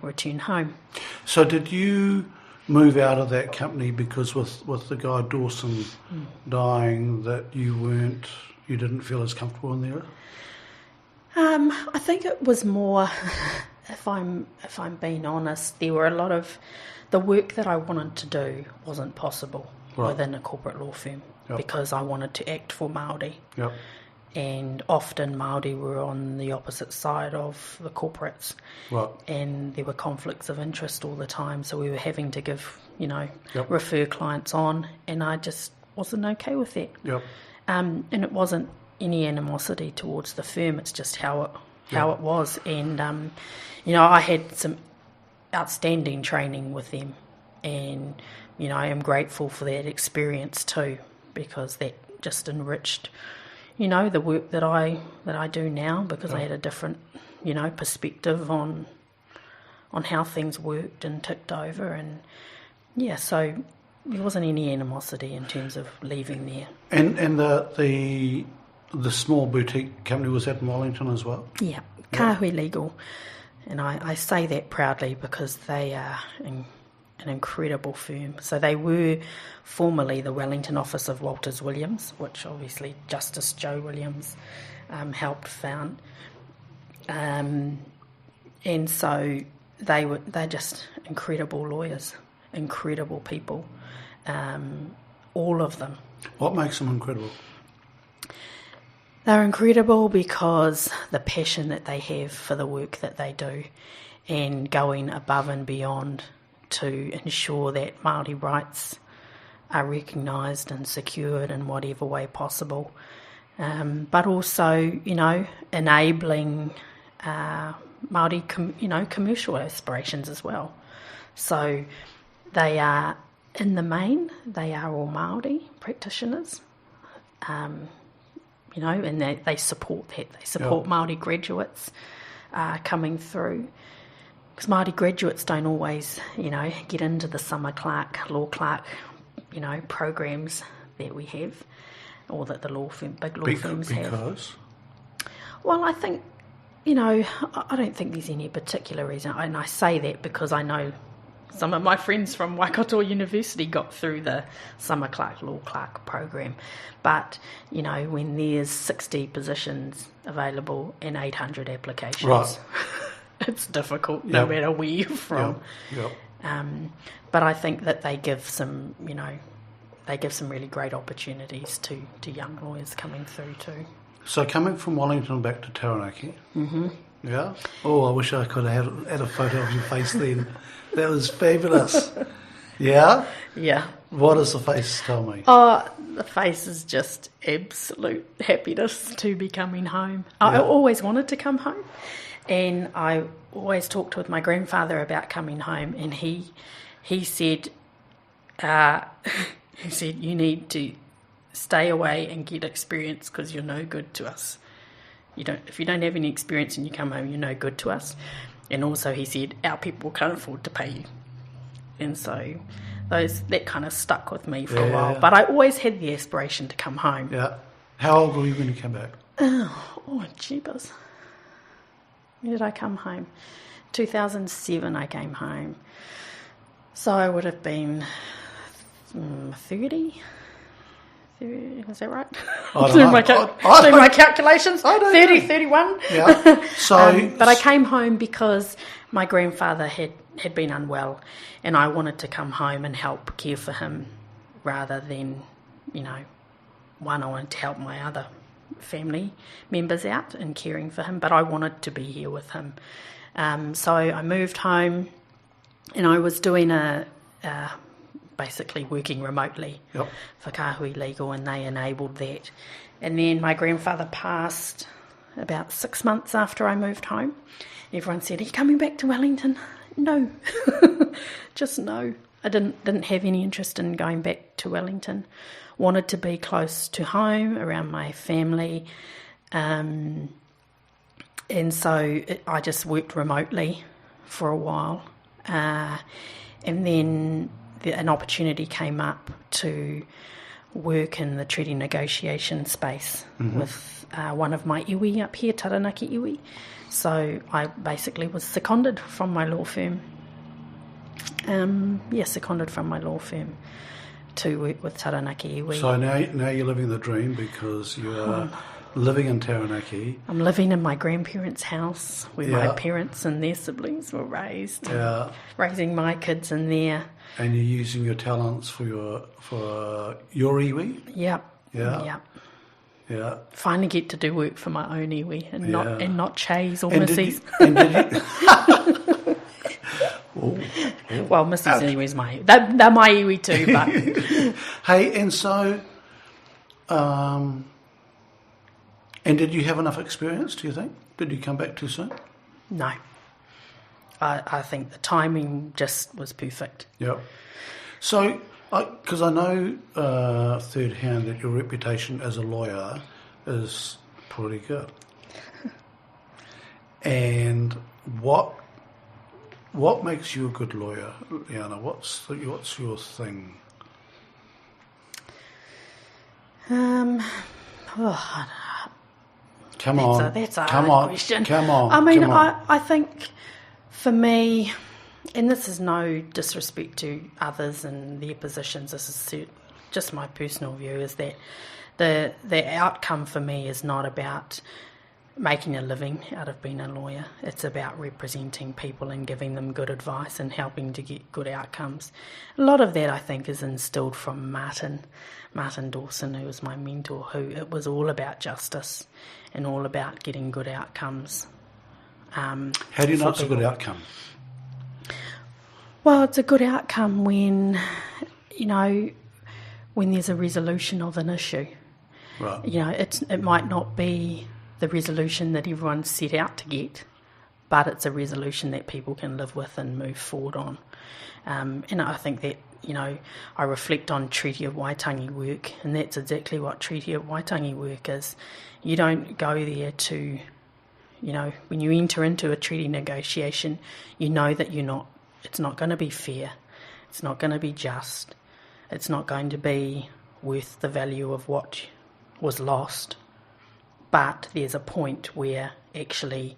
return home. So did you move out of that company because with the guy Dawson dying that you didn't feel as comfortable in there? I think it was more, if I'm being honest, there were a lot of the work that I wanted to do wasn't possible within a corporate law firm because I wanted to act for Māori. Yep. And often Māori were on the opposite side of the corporates. Right. And there were conflicts of interest all the time, so we were having to give, refer clients on, and I just wasn't okay with that. Yep. And it wasn't any animosity towards the firm, it's just how it was. And, I had some outstanding training with them, and, I am grateful for that experience too, because that just enriched the work that I do now, because I had a different, perspective on how things worked and ticked over, and so there wasn't any animosity in terms of leaving there. And the small boutique company was at Wellington as well? Yeah, Kahui Legal, and I say that proudly because they are an incredible firm. So they were formerly the Wellington office of Walters Williams, which obviously Justice Joe Williams helped found, and so they're just incredible lawyers, incredible people, all of them. What makes them incredible? They're incredible because the passion that they have for the work that they do, and going above and beyond to ensure that Māori rights are recognised and secured in whatever way possible, but also, enabling Māori, commercial aspirations as well. So they are, in the main, they are all Māori practitioners, and they support that. They support Māori graduates coming through. Because Māori graduates don't always, get into the summer clerk, law clerk, programs that we have, or that the big law firms have. Because? Well, I think, I don't think there's any particular reason, and I say that because I know some of my friends from Waikato University got through the summer clerk, law clerk program. But, when there's 60 positions available and 800 applications... Right. It's difficult, no matter where you're from. Yep. But I think that they give some really great opportunities to young lawyers coming through too. So coming from Wellington back to Taranaki, yeah? Oh, I wish I could have had a photo of your face then. That was fabulous. Yeah? Yeah. What does the face tell me? Oh, the face is just absolute happiness to be coming home. I always wanted to come home. And I always talked with my grandfather about coming home, and he said, you need to stay away and get experience because you're no good to us. If you don't have any experience and you come home, you're no good to us. And also he said, our people can't afford to pay you. And so that kind of stuck with me for a while. Yeah. But I always had the aspiration to come home. Yeah. How old were you when you came back? Oh, jeepers. When did I come home? 2007 I came home. So I would have been 30? Is that right? Doing my calculations. 30, 31. Yeah. So, but I came home because my grandfather had been unwell, and I wanted to come home and help care for him rather than, I wanted to help my other family members out and caring for him, but I wanted to be here with him. So I moved home, and I was doing basically working remotely for Kahui Legal, and they enabled that. And then my grandfather passed about 6 months after I moved home. Everyone said, "Are you coming back to Wellington?" No, just no. I didn't have any interest in going back to Wellington. Wanted to be close to home, around my family, and so I just worked remotely for a while, and then an opportunity came up to work in the treaty negotiation space with one of my iwi up here, Taranaki iwi. So I basically was seconded from my law firm. Seconded from my law firm to work with Taranaki iwi. So now you're living the dream because you're living in Taranaki. I'm living in my grandparents' house where my parents and their siblings were raised. Yeah. Raising my kids in there. And you're using your talents for your iwi? Yep. Yeah. Yep. Yeah. Finally get to do work for my own iwi and not Chay's or Missy's. Well, Missy's iwi's they're my iwi too, but... Hey, and so... and did you have enough experience, do you think? Did you come back too soon? No. I think the timing just was perfect. Yeah. So, because I know third hand that your reputation as a lawyer is pretty good. And what makes you a good lawyer, Liana? What's your thing? Come on. That's a hard question. Come on. I mean, I think for me, and this is no disrespect to others and their positions, this is just my personal view, is that the outcome for me is not about making a living out of being a lawyer. It's about representing people and giving them good advice and helping to get good outcomes. A lot of that, I think, is instilled from Martin Dawson, who was my mentor, who it was all about justice and all about getting good outcomes. How do you know it's a good outcome? Well, it's a good outcome when there's a resolution of an issue. Right. It might not be the resolution that everyone set out to get, but it's a resolution that people can live with and move forward on. And I think that, I reflect on Treaty of Waitangi work, and that's exactly what Treaty of Waitangi work is. You don't go there to, when you enter into a treaty negotiation, you know that it's not going to be fair, it's not going to be just, it's not going to be worth the value of what was lost. But there's a point where actually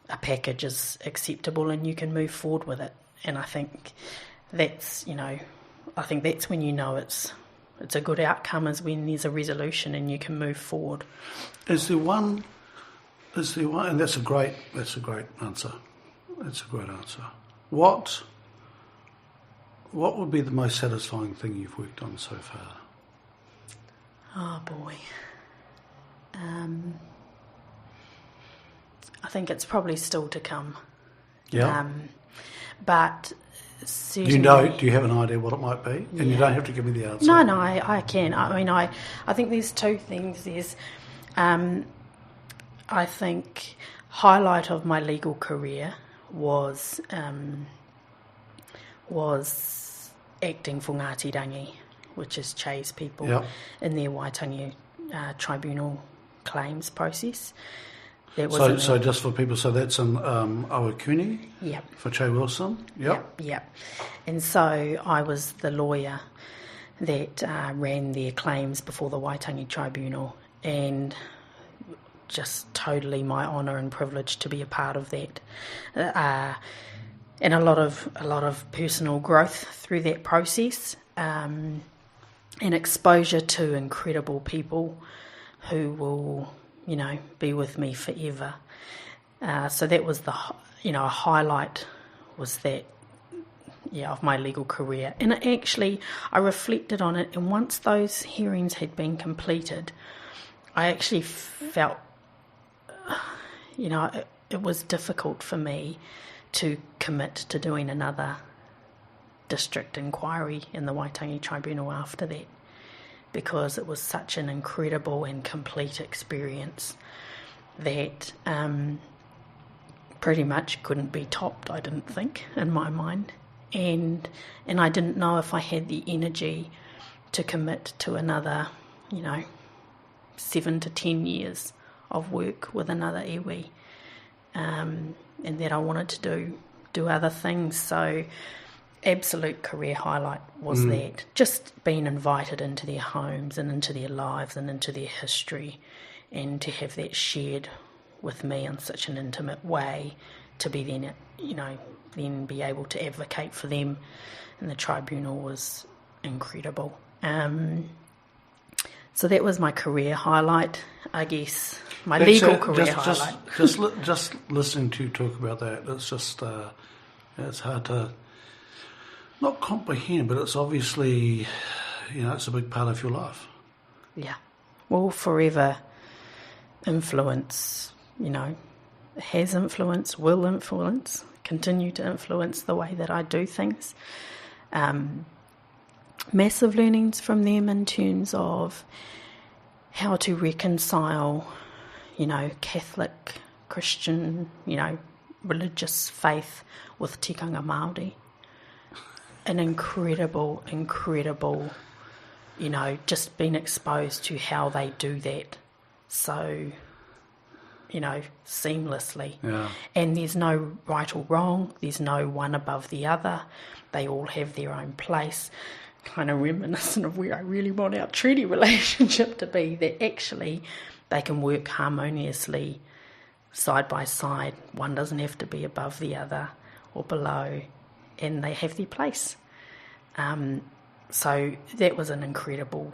a package is acceptable and you can move forward with it. And I think that's, when you know it's a good outcome, is when there's a resolution and you can move forward. Is there one, and that's a great answer. That's a great answer. What would be the most satisfying thing you've worked on so far? Oh boy. I think it's probably still to come. Yeah. But certainly... Do you have an idea what it might be? And you don't have to give me the answer. No, I can. I mean, I think there's two things. There's, I think, highlight of my legal career was acting for Ngāti Rangi, which is Chay's people, in their Waitangi tribunal claims process. So just for people, so that's in Awakuni for Chay Wilson? Yep. And so I was the lawyer that ran their claims before the Waitangi Tribunal, and just totally my honour and privilege to be a part of that. And a lot of personal growth through that process, and exposure to incredible people who will, be with me forever. So that was a highlight was that, of my legal career. And I reflected on it, and once those hearings had been completed, I actually felt, it was difficult for me to commit to doing another district inquiry in the Waitangi Tribunal after that, because it was such an incredible and complete experience that pretty much couldn't be topped, I didn't think, in my mind. And I didn't know if I had the energy to commit to another, 7 to 10 years of work with another iwi, and that I wanted to do other things. So absolute career highlight was that. Just being invited into their homes and into their lives and into their history, and to have that shared with me in such an intimate way, to be then, then be able to advocate for them in the tribunal was incredible. So that was my career highlight, I guess. My legal career highlight. Just listening to you talk about that, it's just it's hard to not comprehend, but it's obviously, it's a big part of your life. Yeah, will forever influence. Has influence, will influence, continue to influence the way that I do things. Massive learnings from them in terms of how to reconcile, Catholic, Christian, religious faith with tikanga Māori. An incredible, just being exposed to how they do that so, seamlessly. Yeah. And there's no right or wrong, there's no one above the other. They all have their own place. Kind of reminiscent of where I really want our treaty relationship to be, that actually they can work harmoniously side by side. One doesn't have to be above the other or below, and they have their place. So that was an incredible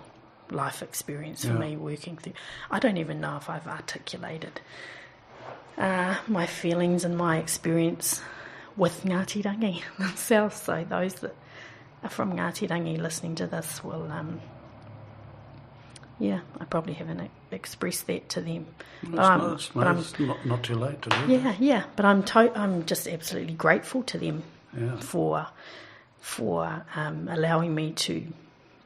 life experience for me, working through. I don't even know if I've articulated my feelings and my experience with Ngāti Rangi themselves. So those that are from Ngāti Rangi listening to this will, I probably haven't expressed that to them. It's not too late to do that. Yeah, but I'm just absolutely grateful to them for allowing me to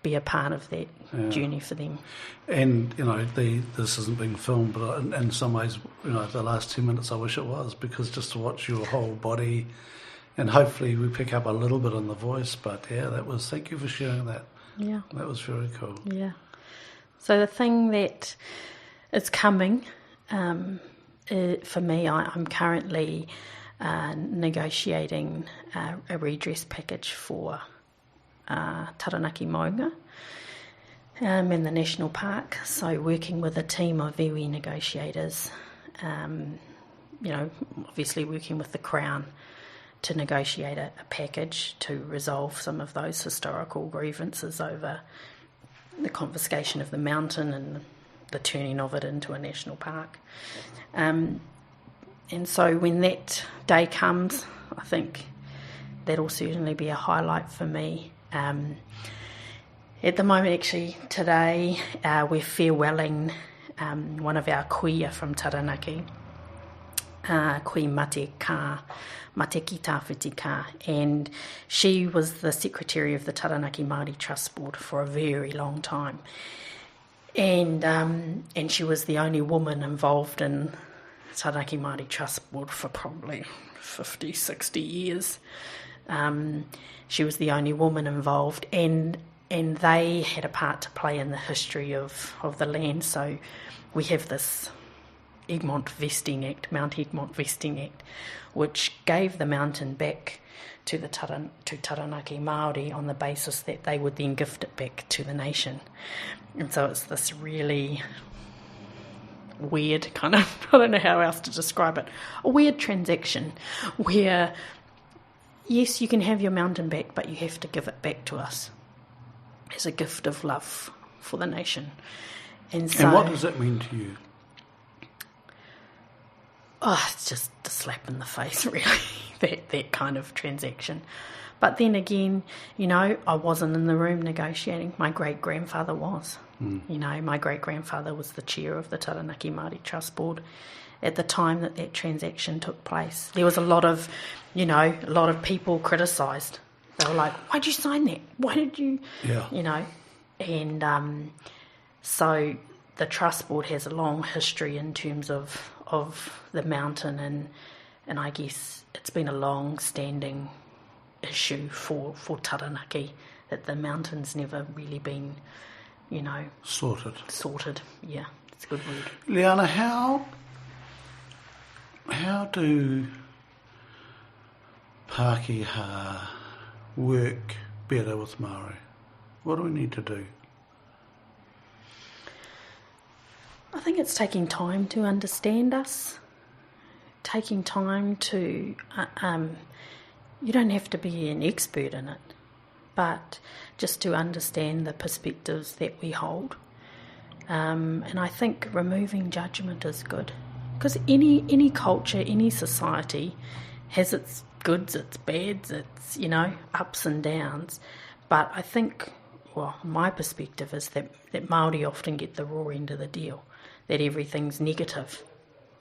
be a part of that journey for them. And, this isn't being filmed, but in some ways, the last 2 minutes I wish it was, because just to watch your whole body, and hopefully we pick up a little bit on the voice, but thank you for sharing that. Yeah. That was very cool. Yeah. So the thing that is coming for me, I'm currently negotiating a redress package for Taranaki Maunga in the National Park. So working with a team of iwi negotiators, obviously working with the Crown to negotiate a package to resolve some of those historical grievances over the confiscation of the mountain and the turning of it into a national park. And so when that day comes, I think that'll certainly be a highlight for me. At the moment, actually, today, we're farewelling one of our kuia from Taranaki, Kui Mate Ki Tawhiti Ka, and she was the secretary of the Taranaki Māori Trust Board for a very long time, and she was the only woman involved in Taranaki Māori Trust Board for probably 50, 60 years. She was the only woman involved, and they had a part to play in the history of the land. So we have this Mount Egmont Vesting Act, which gave the mountain back to Taranaki Māori on the basis that they would then gift it back to the nation. And so it's this really weird kind of, I don't know how else to describe it, a weird transaction where, yes, you can have your mountain back, but you have to give it back to us as a gift of love for the nation. And what does that mean to you? Oh, it's just a slap in the face, really, that kind of transaction. But then again, I wasn't in the room negotiating. My great-grandfather was. My great-grandfather was the chair of the Taranaki Māori Trust Board at the time that transaction took place. There was a lot of people criticised. They were like, why'd you sign that? Why did you, And so the Trust Board has a long history in terms of the mountain, and I guess it's been a long-standing issue for Taranaki that the mountain's never really been, sorted. Yeah, it's a good word. Liana, how Pākehā work better with Māori? What do we need to do? I think it's taking time to understand us, taking time to, you don't have to be an expert in it, but just to understand the perspectives that we hold. And I think removing judgment is good, because any culture, any society has its goods, its bads, its, ups and downs. But I think, my perspective is that Māori often get the raw end of the deal, that everything's negative.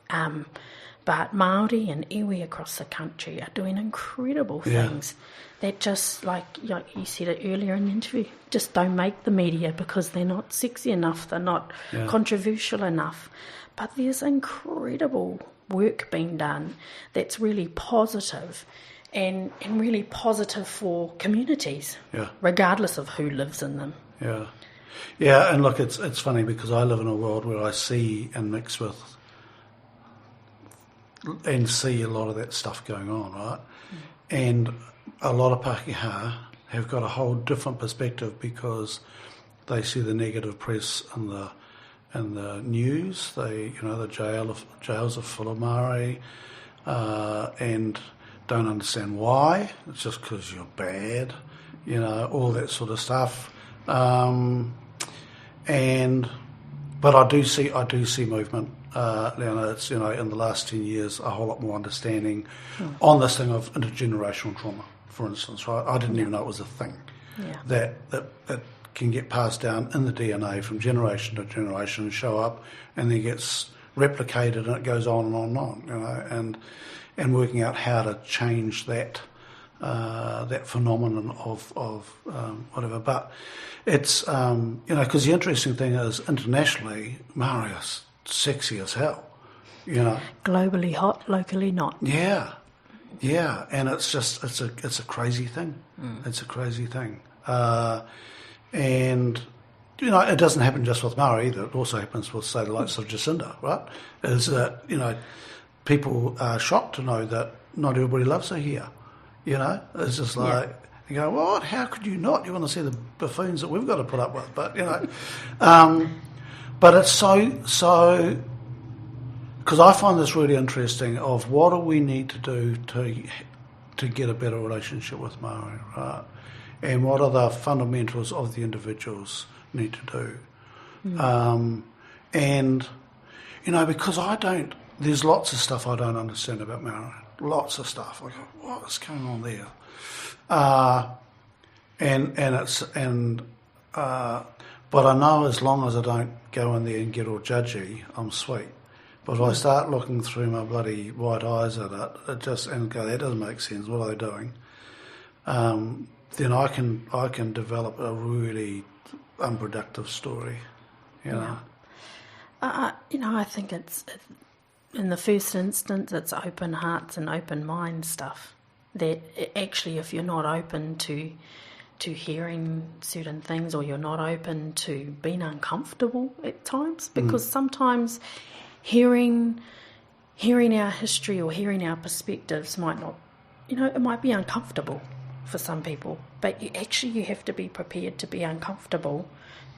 But Māori and iwi across the country are doing incredible things that just, like you said it earlier in the interview, just don't make the media because they're not sexy enough, they're not controversial enough. But there's incredible work being done that's really positive and really positive for communities, regardless of who lives in them. Yeah, and look, it's funny because I live in a world where I see and mix with and see a lot of that stuff going on, right? And a lot of Pākehā have got a whole different perspective because they see the negative press and the news. They, the jails are full of Māori, and don't understand why. It's just because you're bad, all that sort of stuff. But I do see movement. Liana, it's, in the last 10 years, a whole lot more understanding on this thing of intergenerational trauma, for instance, right? I didn't even know it was a thing that can get passed down in the DNA from generation to generation and show up, and then gets replicated, and it goes on and on and on, and working out how to change that phenomenon of whatever. But it's, because the interesting thing is internationally, Māori are sexy as hell, Globally hot, locally not. Yeah, and it's just, it's a crazy thing. It's a crazy thing. And, it doesn't happen just with Māori either. It also happens with, say, the likes of Jacinda, right? Is that, people are shocked to know that not everybody loves her here. It's just like, you go, what? How could you not? You want to see the buffoons that we've got to put up with. But, but it's so, because I find this really interesting of what do we need to do to get a better relationship with Māori, right? And what are the fundamentals of the individuals need to do. And, because there's lots of stuff I don't understand about Māori. Lots of stuff. I go, what's going on there? But I know as long as I don't go in there and get all judgy, I'm sweet. But if I start looking through my bloody white eyes at it, and go, that doesn't make sense. What are they doing? Then I can develop a really unproductive story. I think it's, in the first instance, it's open hearts and open minds stuff. That actually, if you're not open to hearing certain things, or you're not open to being uncomfortable at times, because sometimes hearing our history or hearing our perspectives might not, it might be uncomfortable for some people, but you have to be prepared to be uncomfortable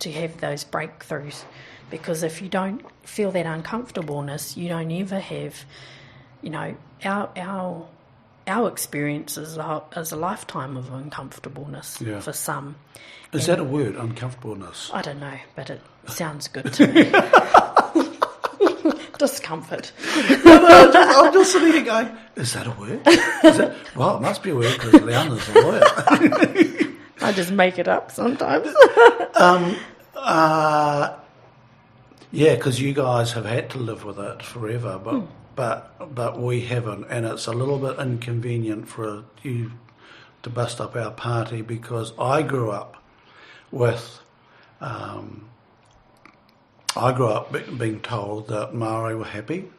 to have those breakthroughs, because if you don't feel that uncomfortableness, you don't ever have, our experience is a lifetime of uncomfortableness for some. Is that a word, uncomfortableness? I don't know, but it sounds good to me. Discomfort. I'm just sitting here going, is that a word? Well, it must be a word because Liana's a lawyer. I just make it up sometimes. Yeah, because you guys have had to live with it forever, but we haven't, and it's a little bit inconvenient for you to bust up our party, because I grew up being told that Māori were happy,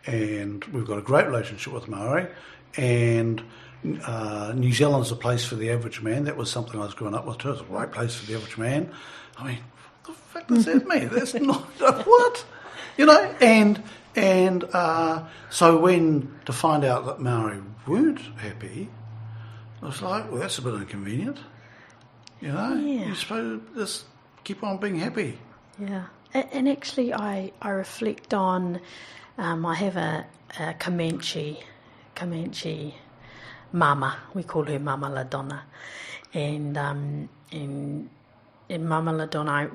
and we've got a great relationship with Māori, and New Zealand's a place for the average man. That was something I was growing up with too. It's a great place for the average man. I mean, what the fuck does that mean? That's not what, and so to find out that Māori weren't happy, I was like, well, that's a bit inconvenient. You know, you're supposed to just keep on being happy. Yeah, and actually I reflect on, I have a Comanche mama, we call her Mama La Donna, and in Mama La Donna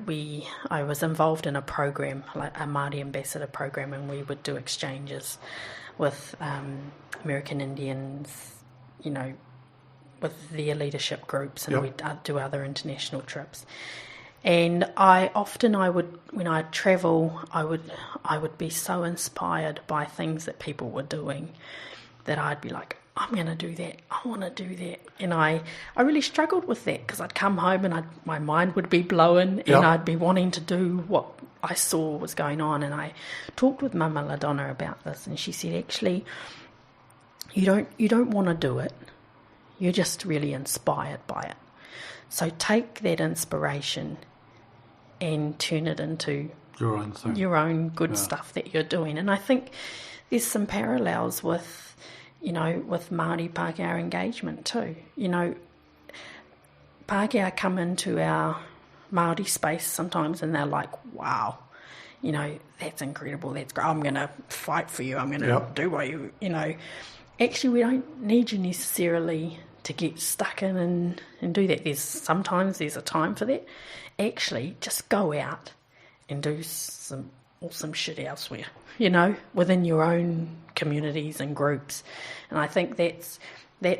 I was involved in a program, like a Māori ambassador program, and we would do exchanges with American Indians, you know, with their leadership groups, and we'd do other international trips. And I would, when I travel, I would be so inspired by things that people were doing that I'd be like, I'm going to do that. I want to do that. And I really struggled with that because I'd come home and my mind would be blown and I'd be wanting to do what I saw was going on. And I talked with Mama La Donna about this, and she said, actually, you don't want to do it. You're just really inspired by it. So take that inspiration and turn it into your own thing, your own good stuff that you're doing. And I think there's some parallels with, you know, with Māori Pākehā engagement too. You know, Pākehā come into our Māori space sometimes and they're like, wow, you know, that's incredible, that's great, I'm going to fight for you, I'm going to do what you know. Actually, we don't need you necessarily to get stuck in and do that. Sometimes there's a time for that. Actually, just go out and do some awesome shit elsewhere, you know, within your own communities and groups. And I think that's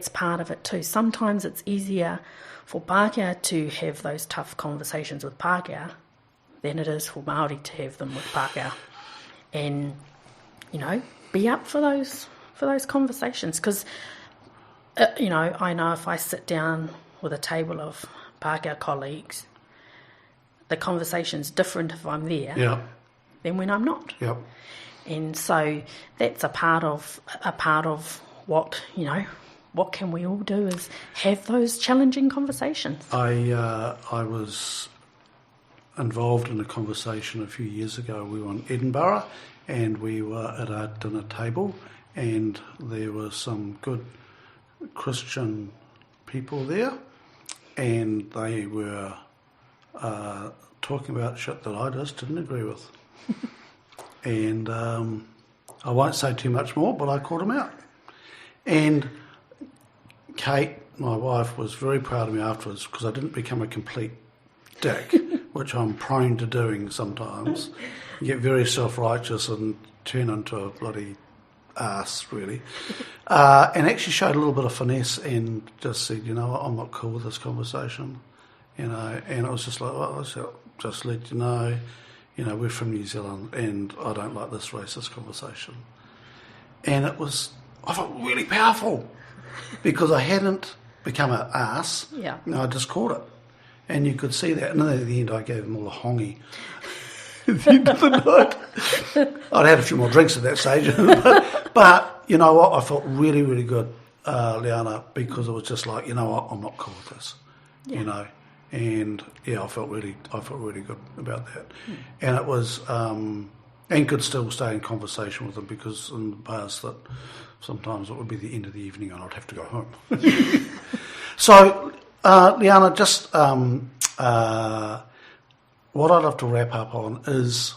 part of it too. Sometimes it's easier for Pākehā to have those tough conversations with Pākehā than it is for Māori to have them with Pākehā. And, you know, be up for those conversations, because you know, I know if I sit down with a table of Pākehā colleagues, the conversation's different if I'm there than when I'm not. Yep. And so that's a part of what, you know, what can we all do is have those challenging conversations. I was involved in a conversation a few years ago. We were in Edinburgh and we were at a dinner table, and there were some good Christian people there, and they were talking about shit that I just didn't agree with. And I won't say too much more, but I called them out. And Kate, my wife, was very proud of me afterwards because I didn't become a complete dick, which I'm prone to doing sometimes. You get very self-righteous and turn into a bloody ass, really. And actually showed a little bit of finesse and just said, you know what, I'm not cool with this conversation. You know, and it was just like, well, I'll just let you know, we're from New Zealand and I don't like this racist conversation. And I felt really powerful because I hadn't become an ass. Yeah. I just called it. And you could see that. And then at the end I gave them all a hongy. At the end of the night. I'd had a few more drinks at that stage. but you know what? I felt really, really good, Liana, because it was just like, you know what? I'm not cool with this. Yeah. You know. And yeah, I felt really good about that. And it was, and could still stay in conversation with them, because in the past that sometimes it would be the end of the evening and I'd have to go home. So, Liana, just what I'd love to wrap up on is,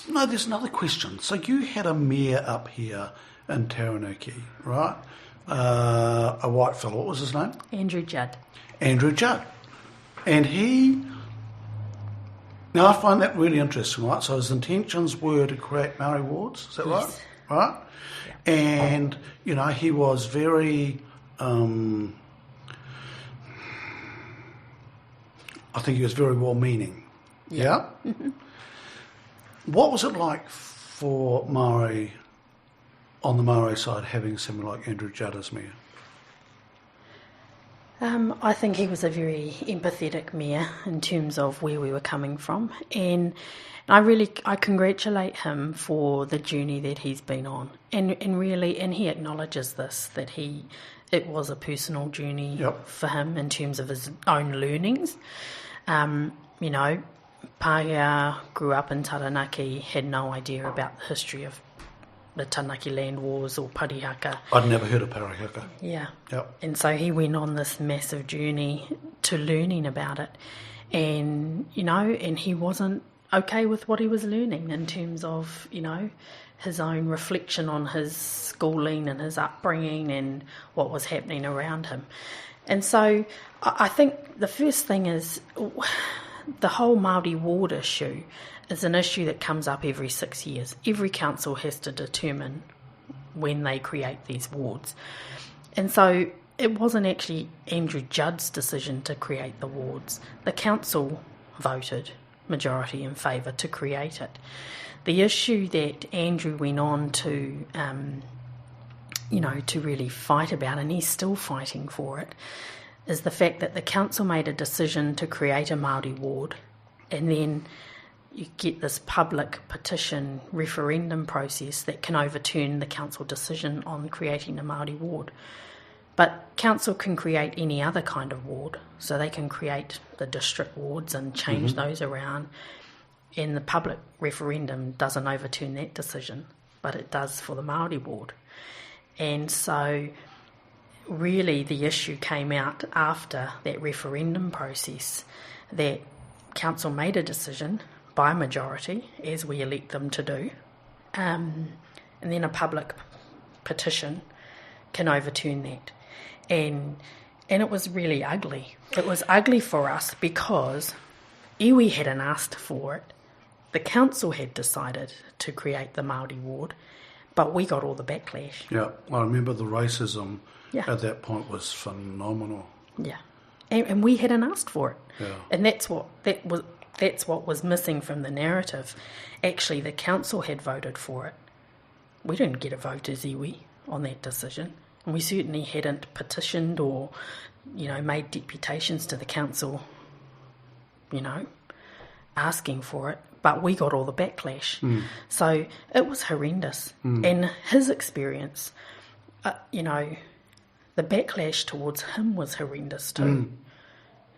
there's another question. So you had a mayor up here in Taranaki, right? A white fellow. What was his name? Andrew Judd. And now I find that really interesting, right? So his intentions were to create Māori wards, is that right? Right? Yeah. And, he was very, I think he was very well-meaning. Yeah? Mm-hmm. What was it like for Māori, on the Māori side, having someone like Andrew Judd as mayor? I think he was a very empathetic mayor in terms of where we were coming from, and I congratulate him for the journey that he's been on, and he acknowledges this, that it was a personal journey for him in terms of his own learnings. Pākehā grew up in Taranaki, had no idea about the history of the Taranaki land wars or parihaka. I'd never heard of parihaka. Yeah. Yep. And so he went on this massive journey to learning about it. And, and he wasn't okay with what he was learning in terms of, his own reflection on his schooling and his upbringing and what was happening around him. And so I think the first thing is the whole Māori ward issue is an issue that comes up every 6 years. Every council has to determine when they create these wards. And so it wasn't actually Andrew Judd's decision to create the wards. The council voted majority in favour to create it. The issue that Andrew went on to, to really fight about, and he's still fighting for it, is the fact that the council made a decision to create a Māori ward, and then you get this public petition referendum process that can overturn the council decision on creating a Māori ward. But council can create any other kind of ward, so they can create the district wards and change those around, and the public referendum doesn't overturn that decision, but it does for the Māori ward. And so really the issue came out after that referendum process that council made a decision by majority, as we elect them to do, and then a public petition can overturn that. And it was really ugly. It was ugly for us because iwi hadn't asked for it. The council had decided to create the Māori ward, but we got all the backlash. Yeah, I remember the racism at that point was phenomenal. Yeah, and we hadn't asked for it. Yeah. And that's what was missing from the narrative. Actually, the council had voted for it. We didn't get a vote as iwi on that decision. And we certainly hadn't petitioned or, made deputations to the council, asking for it. But we got all the backlash. So it was horrendous. And his experience, the backlash towards him was horrendous too.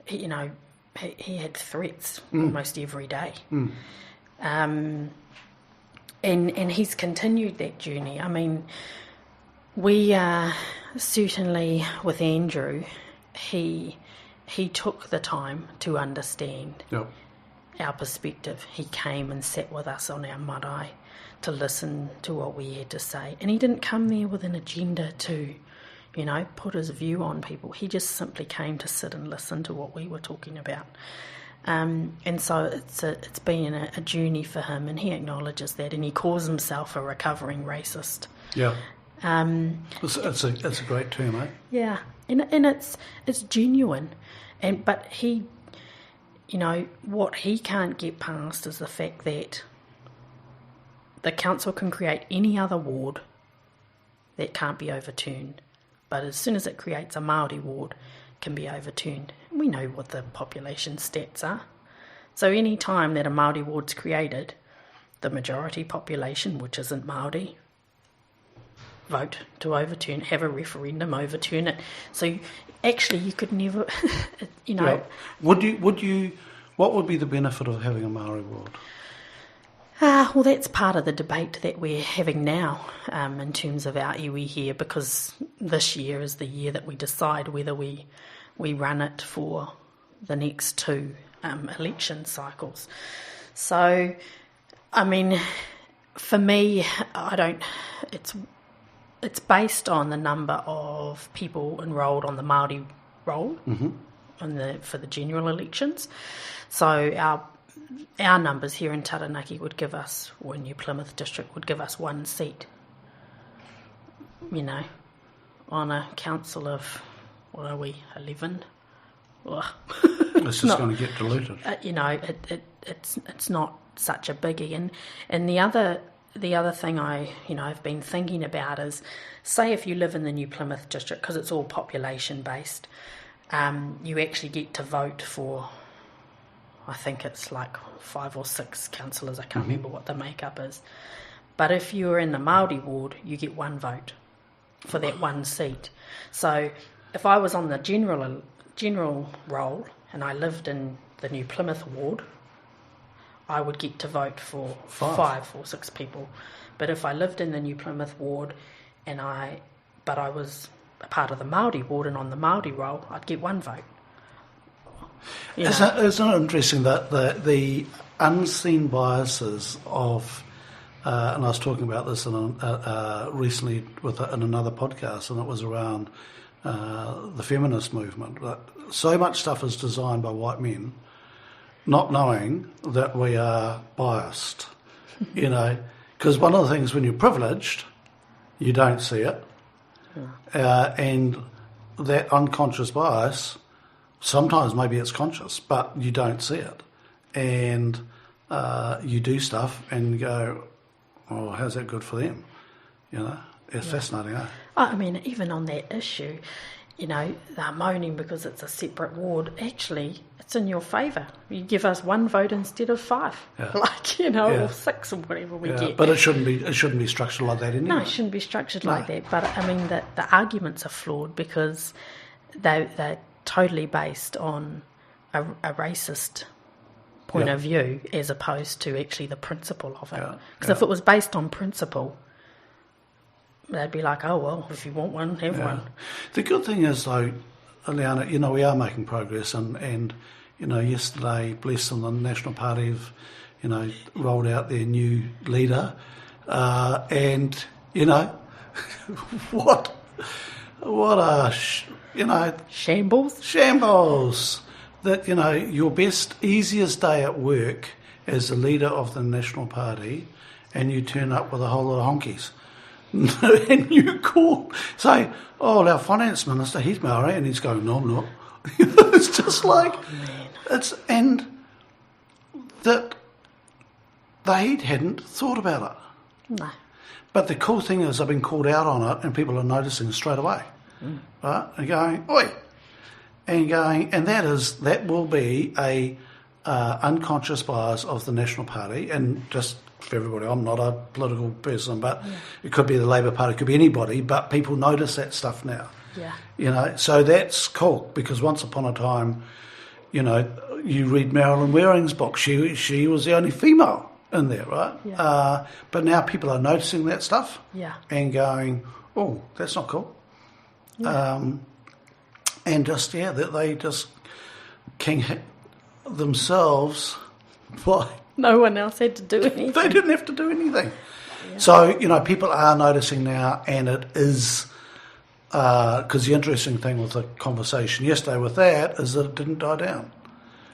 He had threats almost every day. And he's continued that journey. I mean, we certainly, with Andrew, he took the time to understand our perspective. He came and sat with us on our marae to listen to what we had to say. And he didn't come there with an agenda to, put his view on people. He just simply came to sit and listen to what we were talking about. And so it's been a journey for him, and he acknowledges that, and he calls himself a recovering racist. Yeah. It's a great term, eh? Yeah, and it's genuine, but he, what he can't get past is the fact that the council can create any other ward that can't be overturned, but as soon as it creates a Māori ward, it can be overturned. We know what the population stats are, so any time that a Māori ward's created, the majority population, which isn't Māori, vote to overturn, have a referendum, overturn it. So actually you could never, Yeah. What would be the benefit of having a Māori ward? Well, that's part of the debate that we're having now in terms of our iwi here, because this year is the year that we decide whether we run it for the next two election cycles. So, I mean, for me, it's based on the number of people enrolled on the Māori roll for the general elections. So our numbers here in Taranaki would give us, or New Plymouth District would give us one seat, on a council of, what are we, 11? It's just going to get diluted. It's not such a biggie. And the other thing I've been thinking about is, say if you live in the New Plymouth District, because it's all population based, you actually get to vote for, I think it's like 5 or 6 councillors. I can't remember what the makeup is. But if you're in the Māori ward, you get one vote for that one seat. So if I was on the general roll and I lived in the New Plymouth ward, I would get to vote for 5 or 6 people. But if I lived in the New Plymouth ward but I was a part of the Māori ward and on the Māori roll, I'd get one vote. Isn't it interesting that the unseen biases of, and I was talking about this recently in another podcast, and it was around the feminist movement, that so much stuff is designed by white men, not knowing that we are biased, because one of the things when you're privileged, you don't see it, and that unconscious bias, sometimes maybe it's conscious, but you don't see it, and you do stuff and you go, oh, how's that good for them? It's fascinating, eh? I mean, even on that issue, they're moaning because it's a separate ward. Actually, it's in your favour. You give us one vote instead of 5, or 6 or whatever we get. But it shouldn't be structured like that anyway. No, it shouldn't be structured like that. But I mean, the arguments are flawed because they're totally based on a racist point of view as opposed to actually the principle of it. Because if it was based on principle, they'd be like, oh, well, if you want one, have one. The good thing is, though, Liana, we are making progress, and yesterday, bless them, the National Party have, rolled out their new leader, and, what a, Shambles. That, your best, easiest day at work as the leader of the National Party, and you turn up with a whole lot of honkies. And you say, oh, our finance minister, he's Maori, and he's going, no, I'm not. It's just like, and that they hadn't thought about it. No. But the cool thing is I've been called out on it, and people are noticing straight away. Right? And going, oi! And that will be a unconscious bias of the National Party, and just for everybody, I'm not a political person, but it could be the Labour Party, it could be anybody, but people notice that stuff now. Yeah. So that's cool, because once upon a time, you read Marilyn Waring's book, she was the only female in there, right? Yeah. But now people are noticing that stuff and going, oh, that's not cool. Yeah. And just, that they just can hit themselves by... No one else had to do anything. They didn't have to do anything. Yeah. So, people are noticing now, and it is... Because the interesting thing with the conversation yesterday with that is that it didn't die down.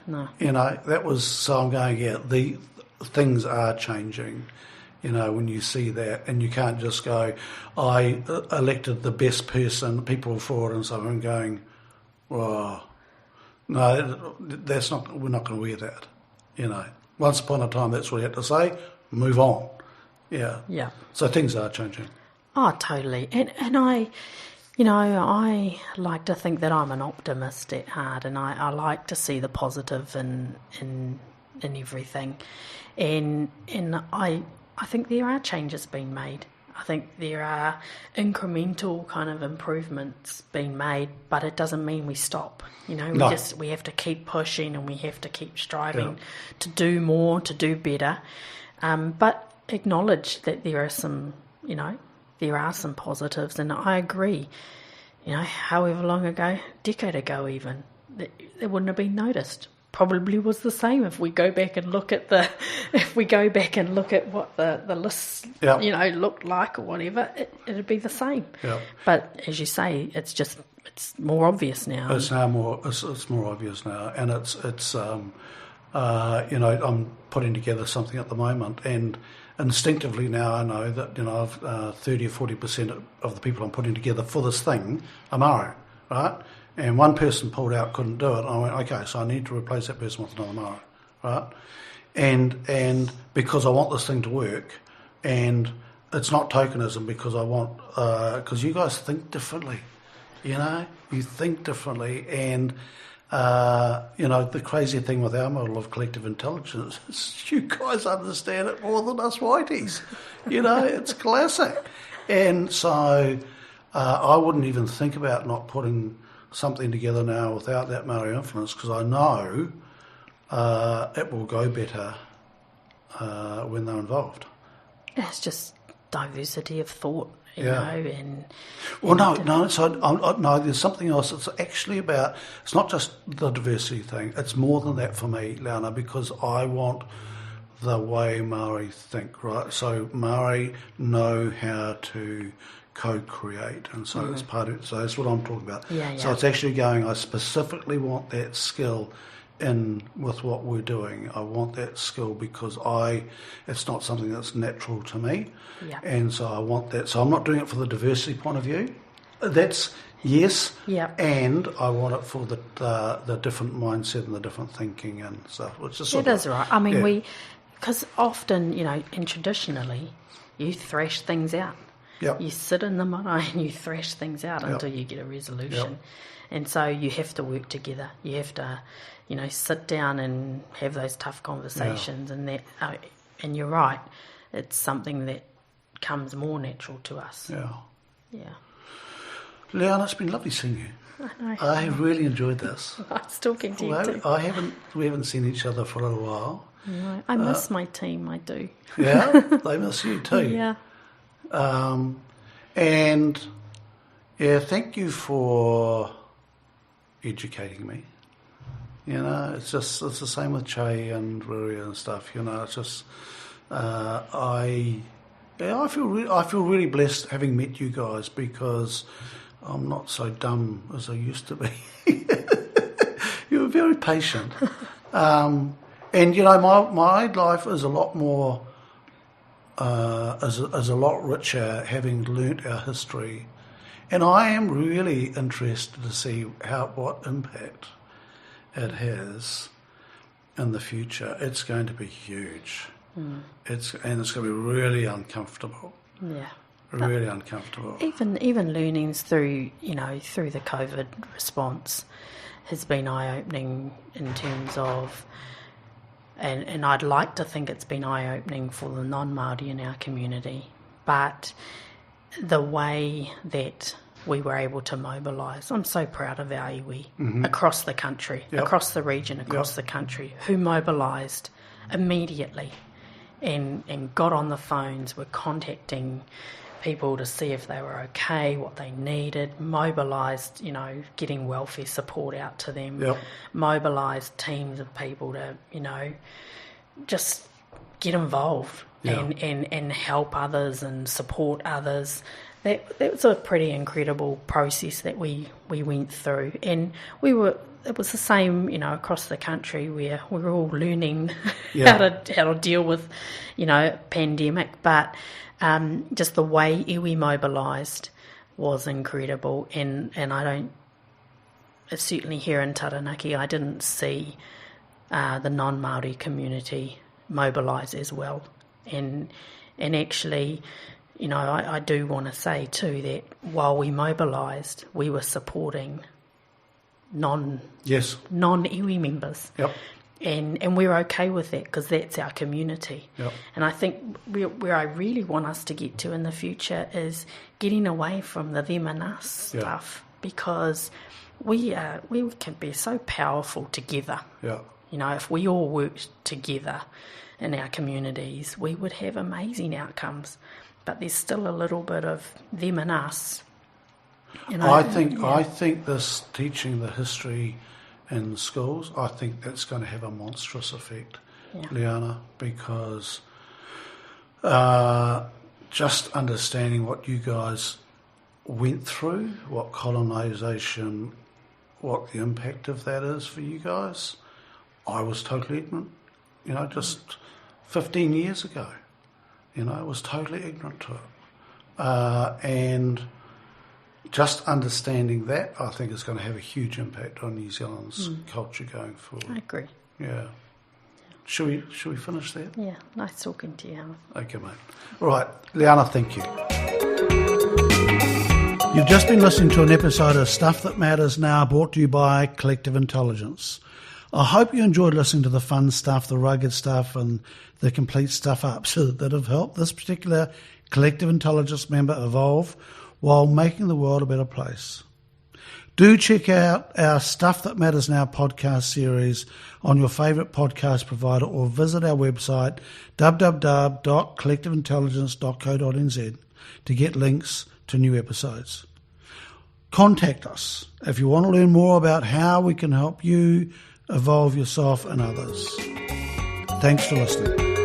No. That was... So I'm going, the things are changing, when you see that. And you can't just go, I elected the best person, people for it, and so I'm going... Well, no, that's not. We're not going to wear that. Once upon a time, that's what you had to say. Move on. Yeah. Yeah. So things are changing. Oh, totally. And I like to think that I'm an optimist at heart, and I like to see the positive in everything, and I think there are changes being made. I think there are incremental kind of improvements being made, but it doesn't mean we stop. We have to keep pushing, and we have to keep striving to do more, to do better, but acknowledge that there are some positives, and I agree. However long ago, decade ago even, it wouldn't have been noticed. Probably was the same if we go back and look at what the lists looked like or whatever. It'd be the same. Yeah. But as you say, it's more obvious now. It's more obvious now, and it's I'm putting together something at the moment, and instinctively now I know that 30 or 40% of the people I'm putting together for this thing are Maori, right? And one person pulled out, couldn't do it. And I went, okay, so I need to replace that person with another Maori, right? And because I want this thing to work, and it's not tokenism, because I want, because you guys think differently, you think differently, and the crazy thing with our model of collective intelligence is you guys understand it more than us whiteys, it's classic, and so I wouldn't even think about not putting something together now without that Maori influence, because I know it will go better when they're involved. It's just diversity of thought, you know, and... Well, no, there's something else. It's actually about, it's not just the diversity thing, it's more than that for me, Liana, because I want the way Māori think, right? So Māori know how to co-create, and so it's part of it. So that's what I'm talking about. So it's actually going, I specifically want that skill in with what we're doing. I want that skill because it's not something that's natural to me, and so I want that. So I'm not doing it for the diversity point of view. That's and I want it for the different mindset and the different thinking and stuff. Which is that is right. I mean, because often, you know, and traditionally, you thrash things out. You sit in the marae and you thrash things out until you get a resolution. And so you have to work together. You have to, you know, sit down and have those tough conversations. And that, and you're right, it's something that comes more natural to us. Liana, it's been lovely seeing you. I know. I have really enjoyed this. Nice talking to you too. We haven't seen each other for a little while. No, I miss my team, I do. Yeah? They miss you too. And thank you for educating me. You know, it's the same with Che and Ruri and stuff. You know, it's just I feel really blessed having met you guys because I'm not so dumb as I used to be. You were very patient, and you know, my life is a lot more. Is a lot richer having learnt our history, and I am really interested to see what impact it has in the future. It's going to be huge. It's going to be really uncomfortable. Really uncomfortable. Even learnings through the COVID response has been eye-opening in terms of. And I'd like to think it's been eye-opening for the non-Māori in our community, but the way that we were able to mobilise, I'm so proud of our iwi across the country, across the region, across the country, who mobilised immediately and got on the phones, were contacting people to see if they were okay, what they needed, mobilised, you know, getting welfare support out to them, mobilised teams of people to, you know, just get involved and help others and support others. That was a pretty incredible process that we went through, and it was the same, you know, across the country where we were all learning how to deal with, you know, pandemic, but just the way iwi mobilised was incredible, and certainly here in Taranaki, I didn't see the non-Māori community mobilise as well, and actually, you know, I do want to say too that while we mobilised, we were supporting non-iwi members. And we're okay with that because that's our community. And I think where I really want us to get to in the future is getting away from the them and us stuff, because we can be so powerful together. You know, if we all worked together in our communities, we would have amazing outcomes. But there's still a little bit of them and us. You know, I think this teaching the history in schools, I think that's going to have a monstrous effect, Liana, because just understanding what you guys went through, what colonisation, what the impact of that is for you guys. I was totally ignorant, you know, just 15 years ago. You know, I was totally ignorant to it. And just understanding that, I think, is going to have a huge impact on New Zealand's culture going forward. I agree. Yeah. Should we finish that? Yeah, nice talking to you, Alan. Okay, mate. All right, Liana, thank you. You've just been listening to an episode of Stuff That Matters Now, brought to you by Collective Intelligence. I hope you enjoyed listening to the fun stuff, the rugged stuff, and the complete stuff-ups that have helped this particular Collective Intelligence member evolve while making the world a better place. Do check out our Stuff That Matters Now podcast series on your favourite podcast provider or visit our website www.collectiveintelligence.co.nz to get links to new episodes. Contact us if you want to learn more about how we can help you evolve yourself and others. Thanks for listening.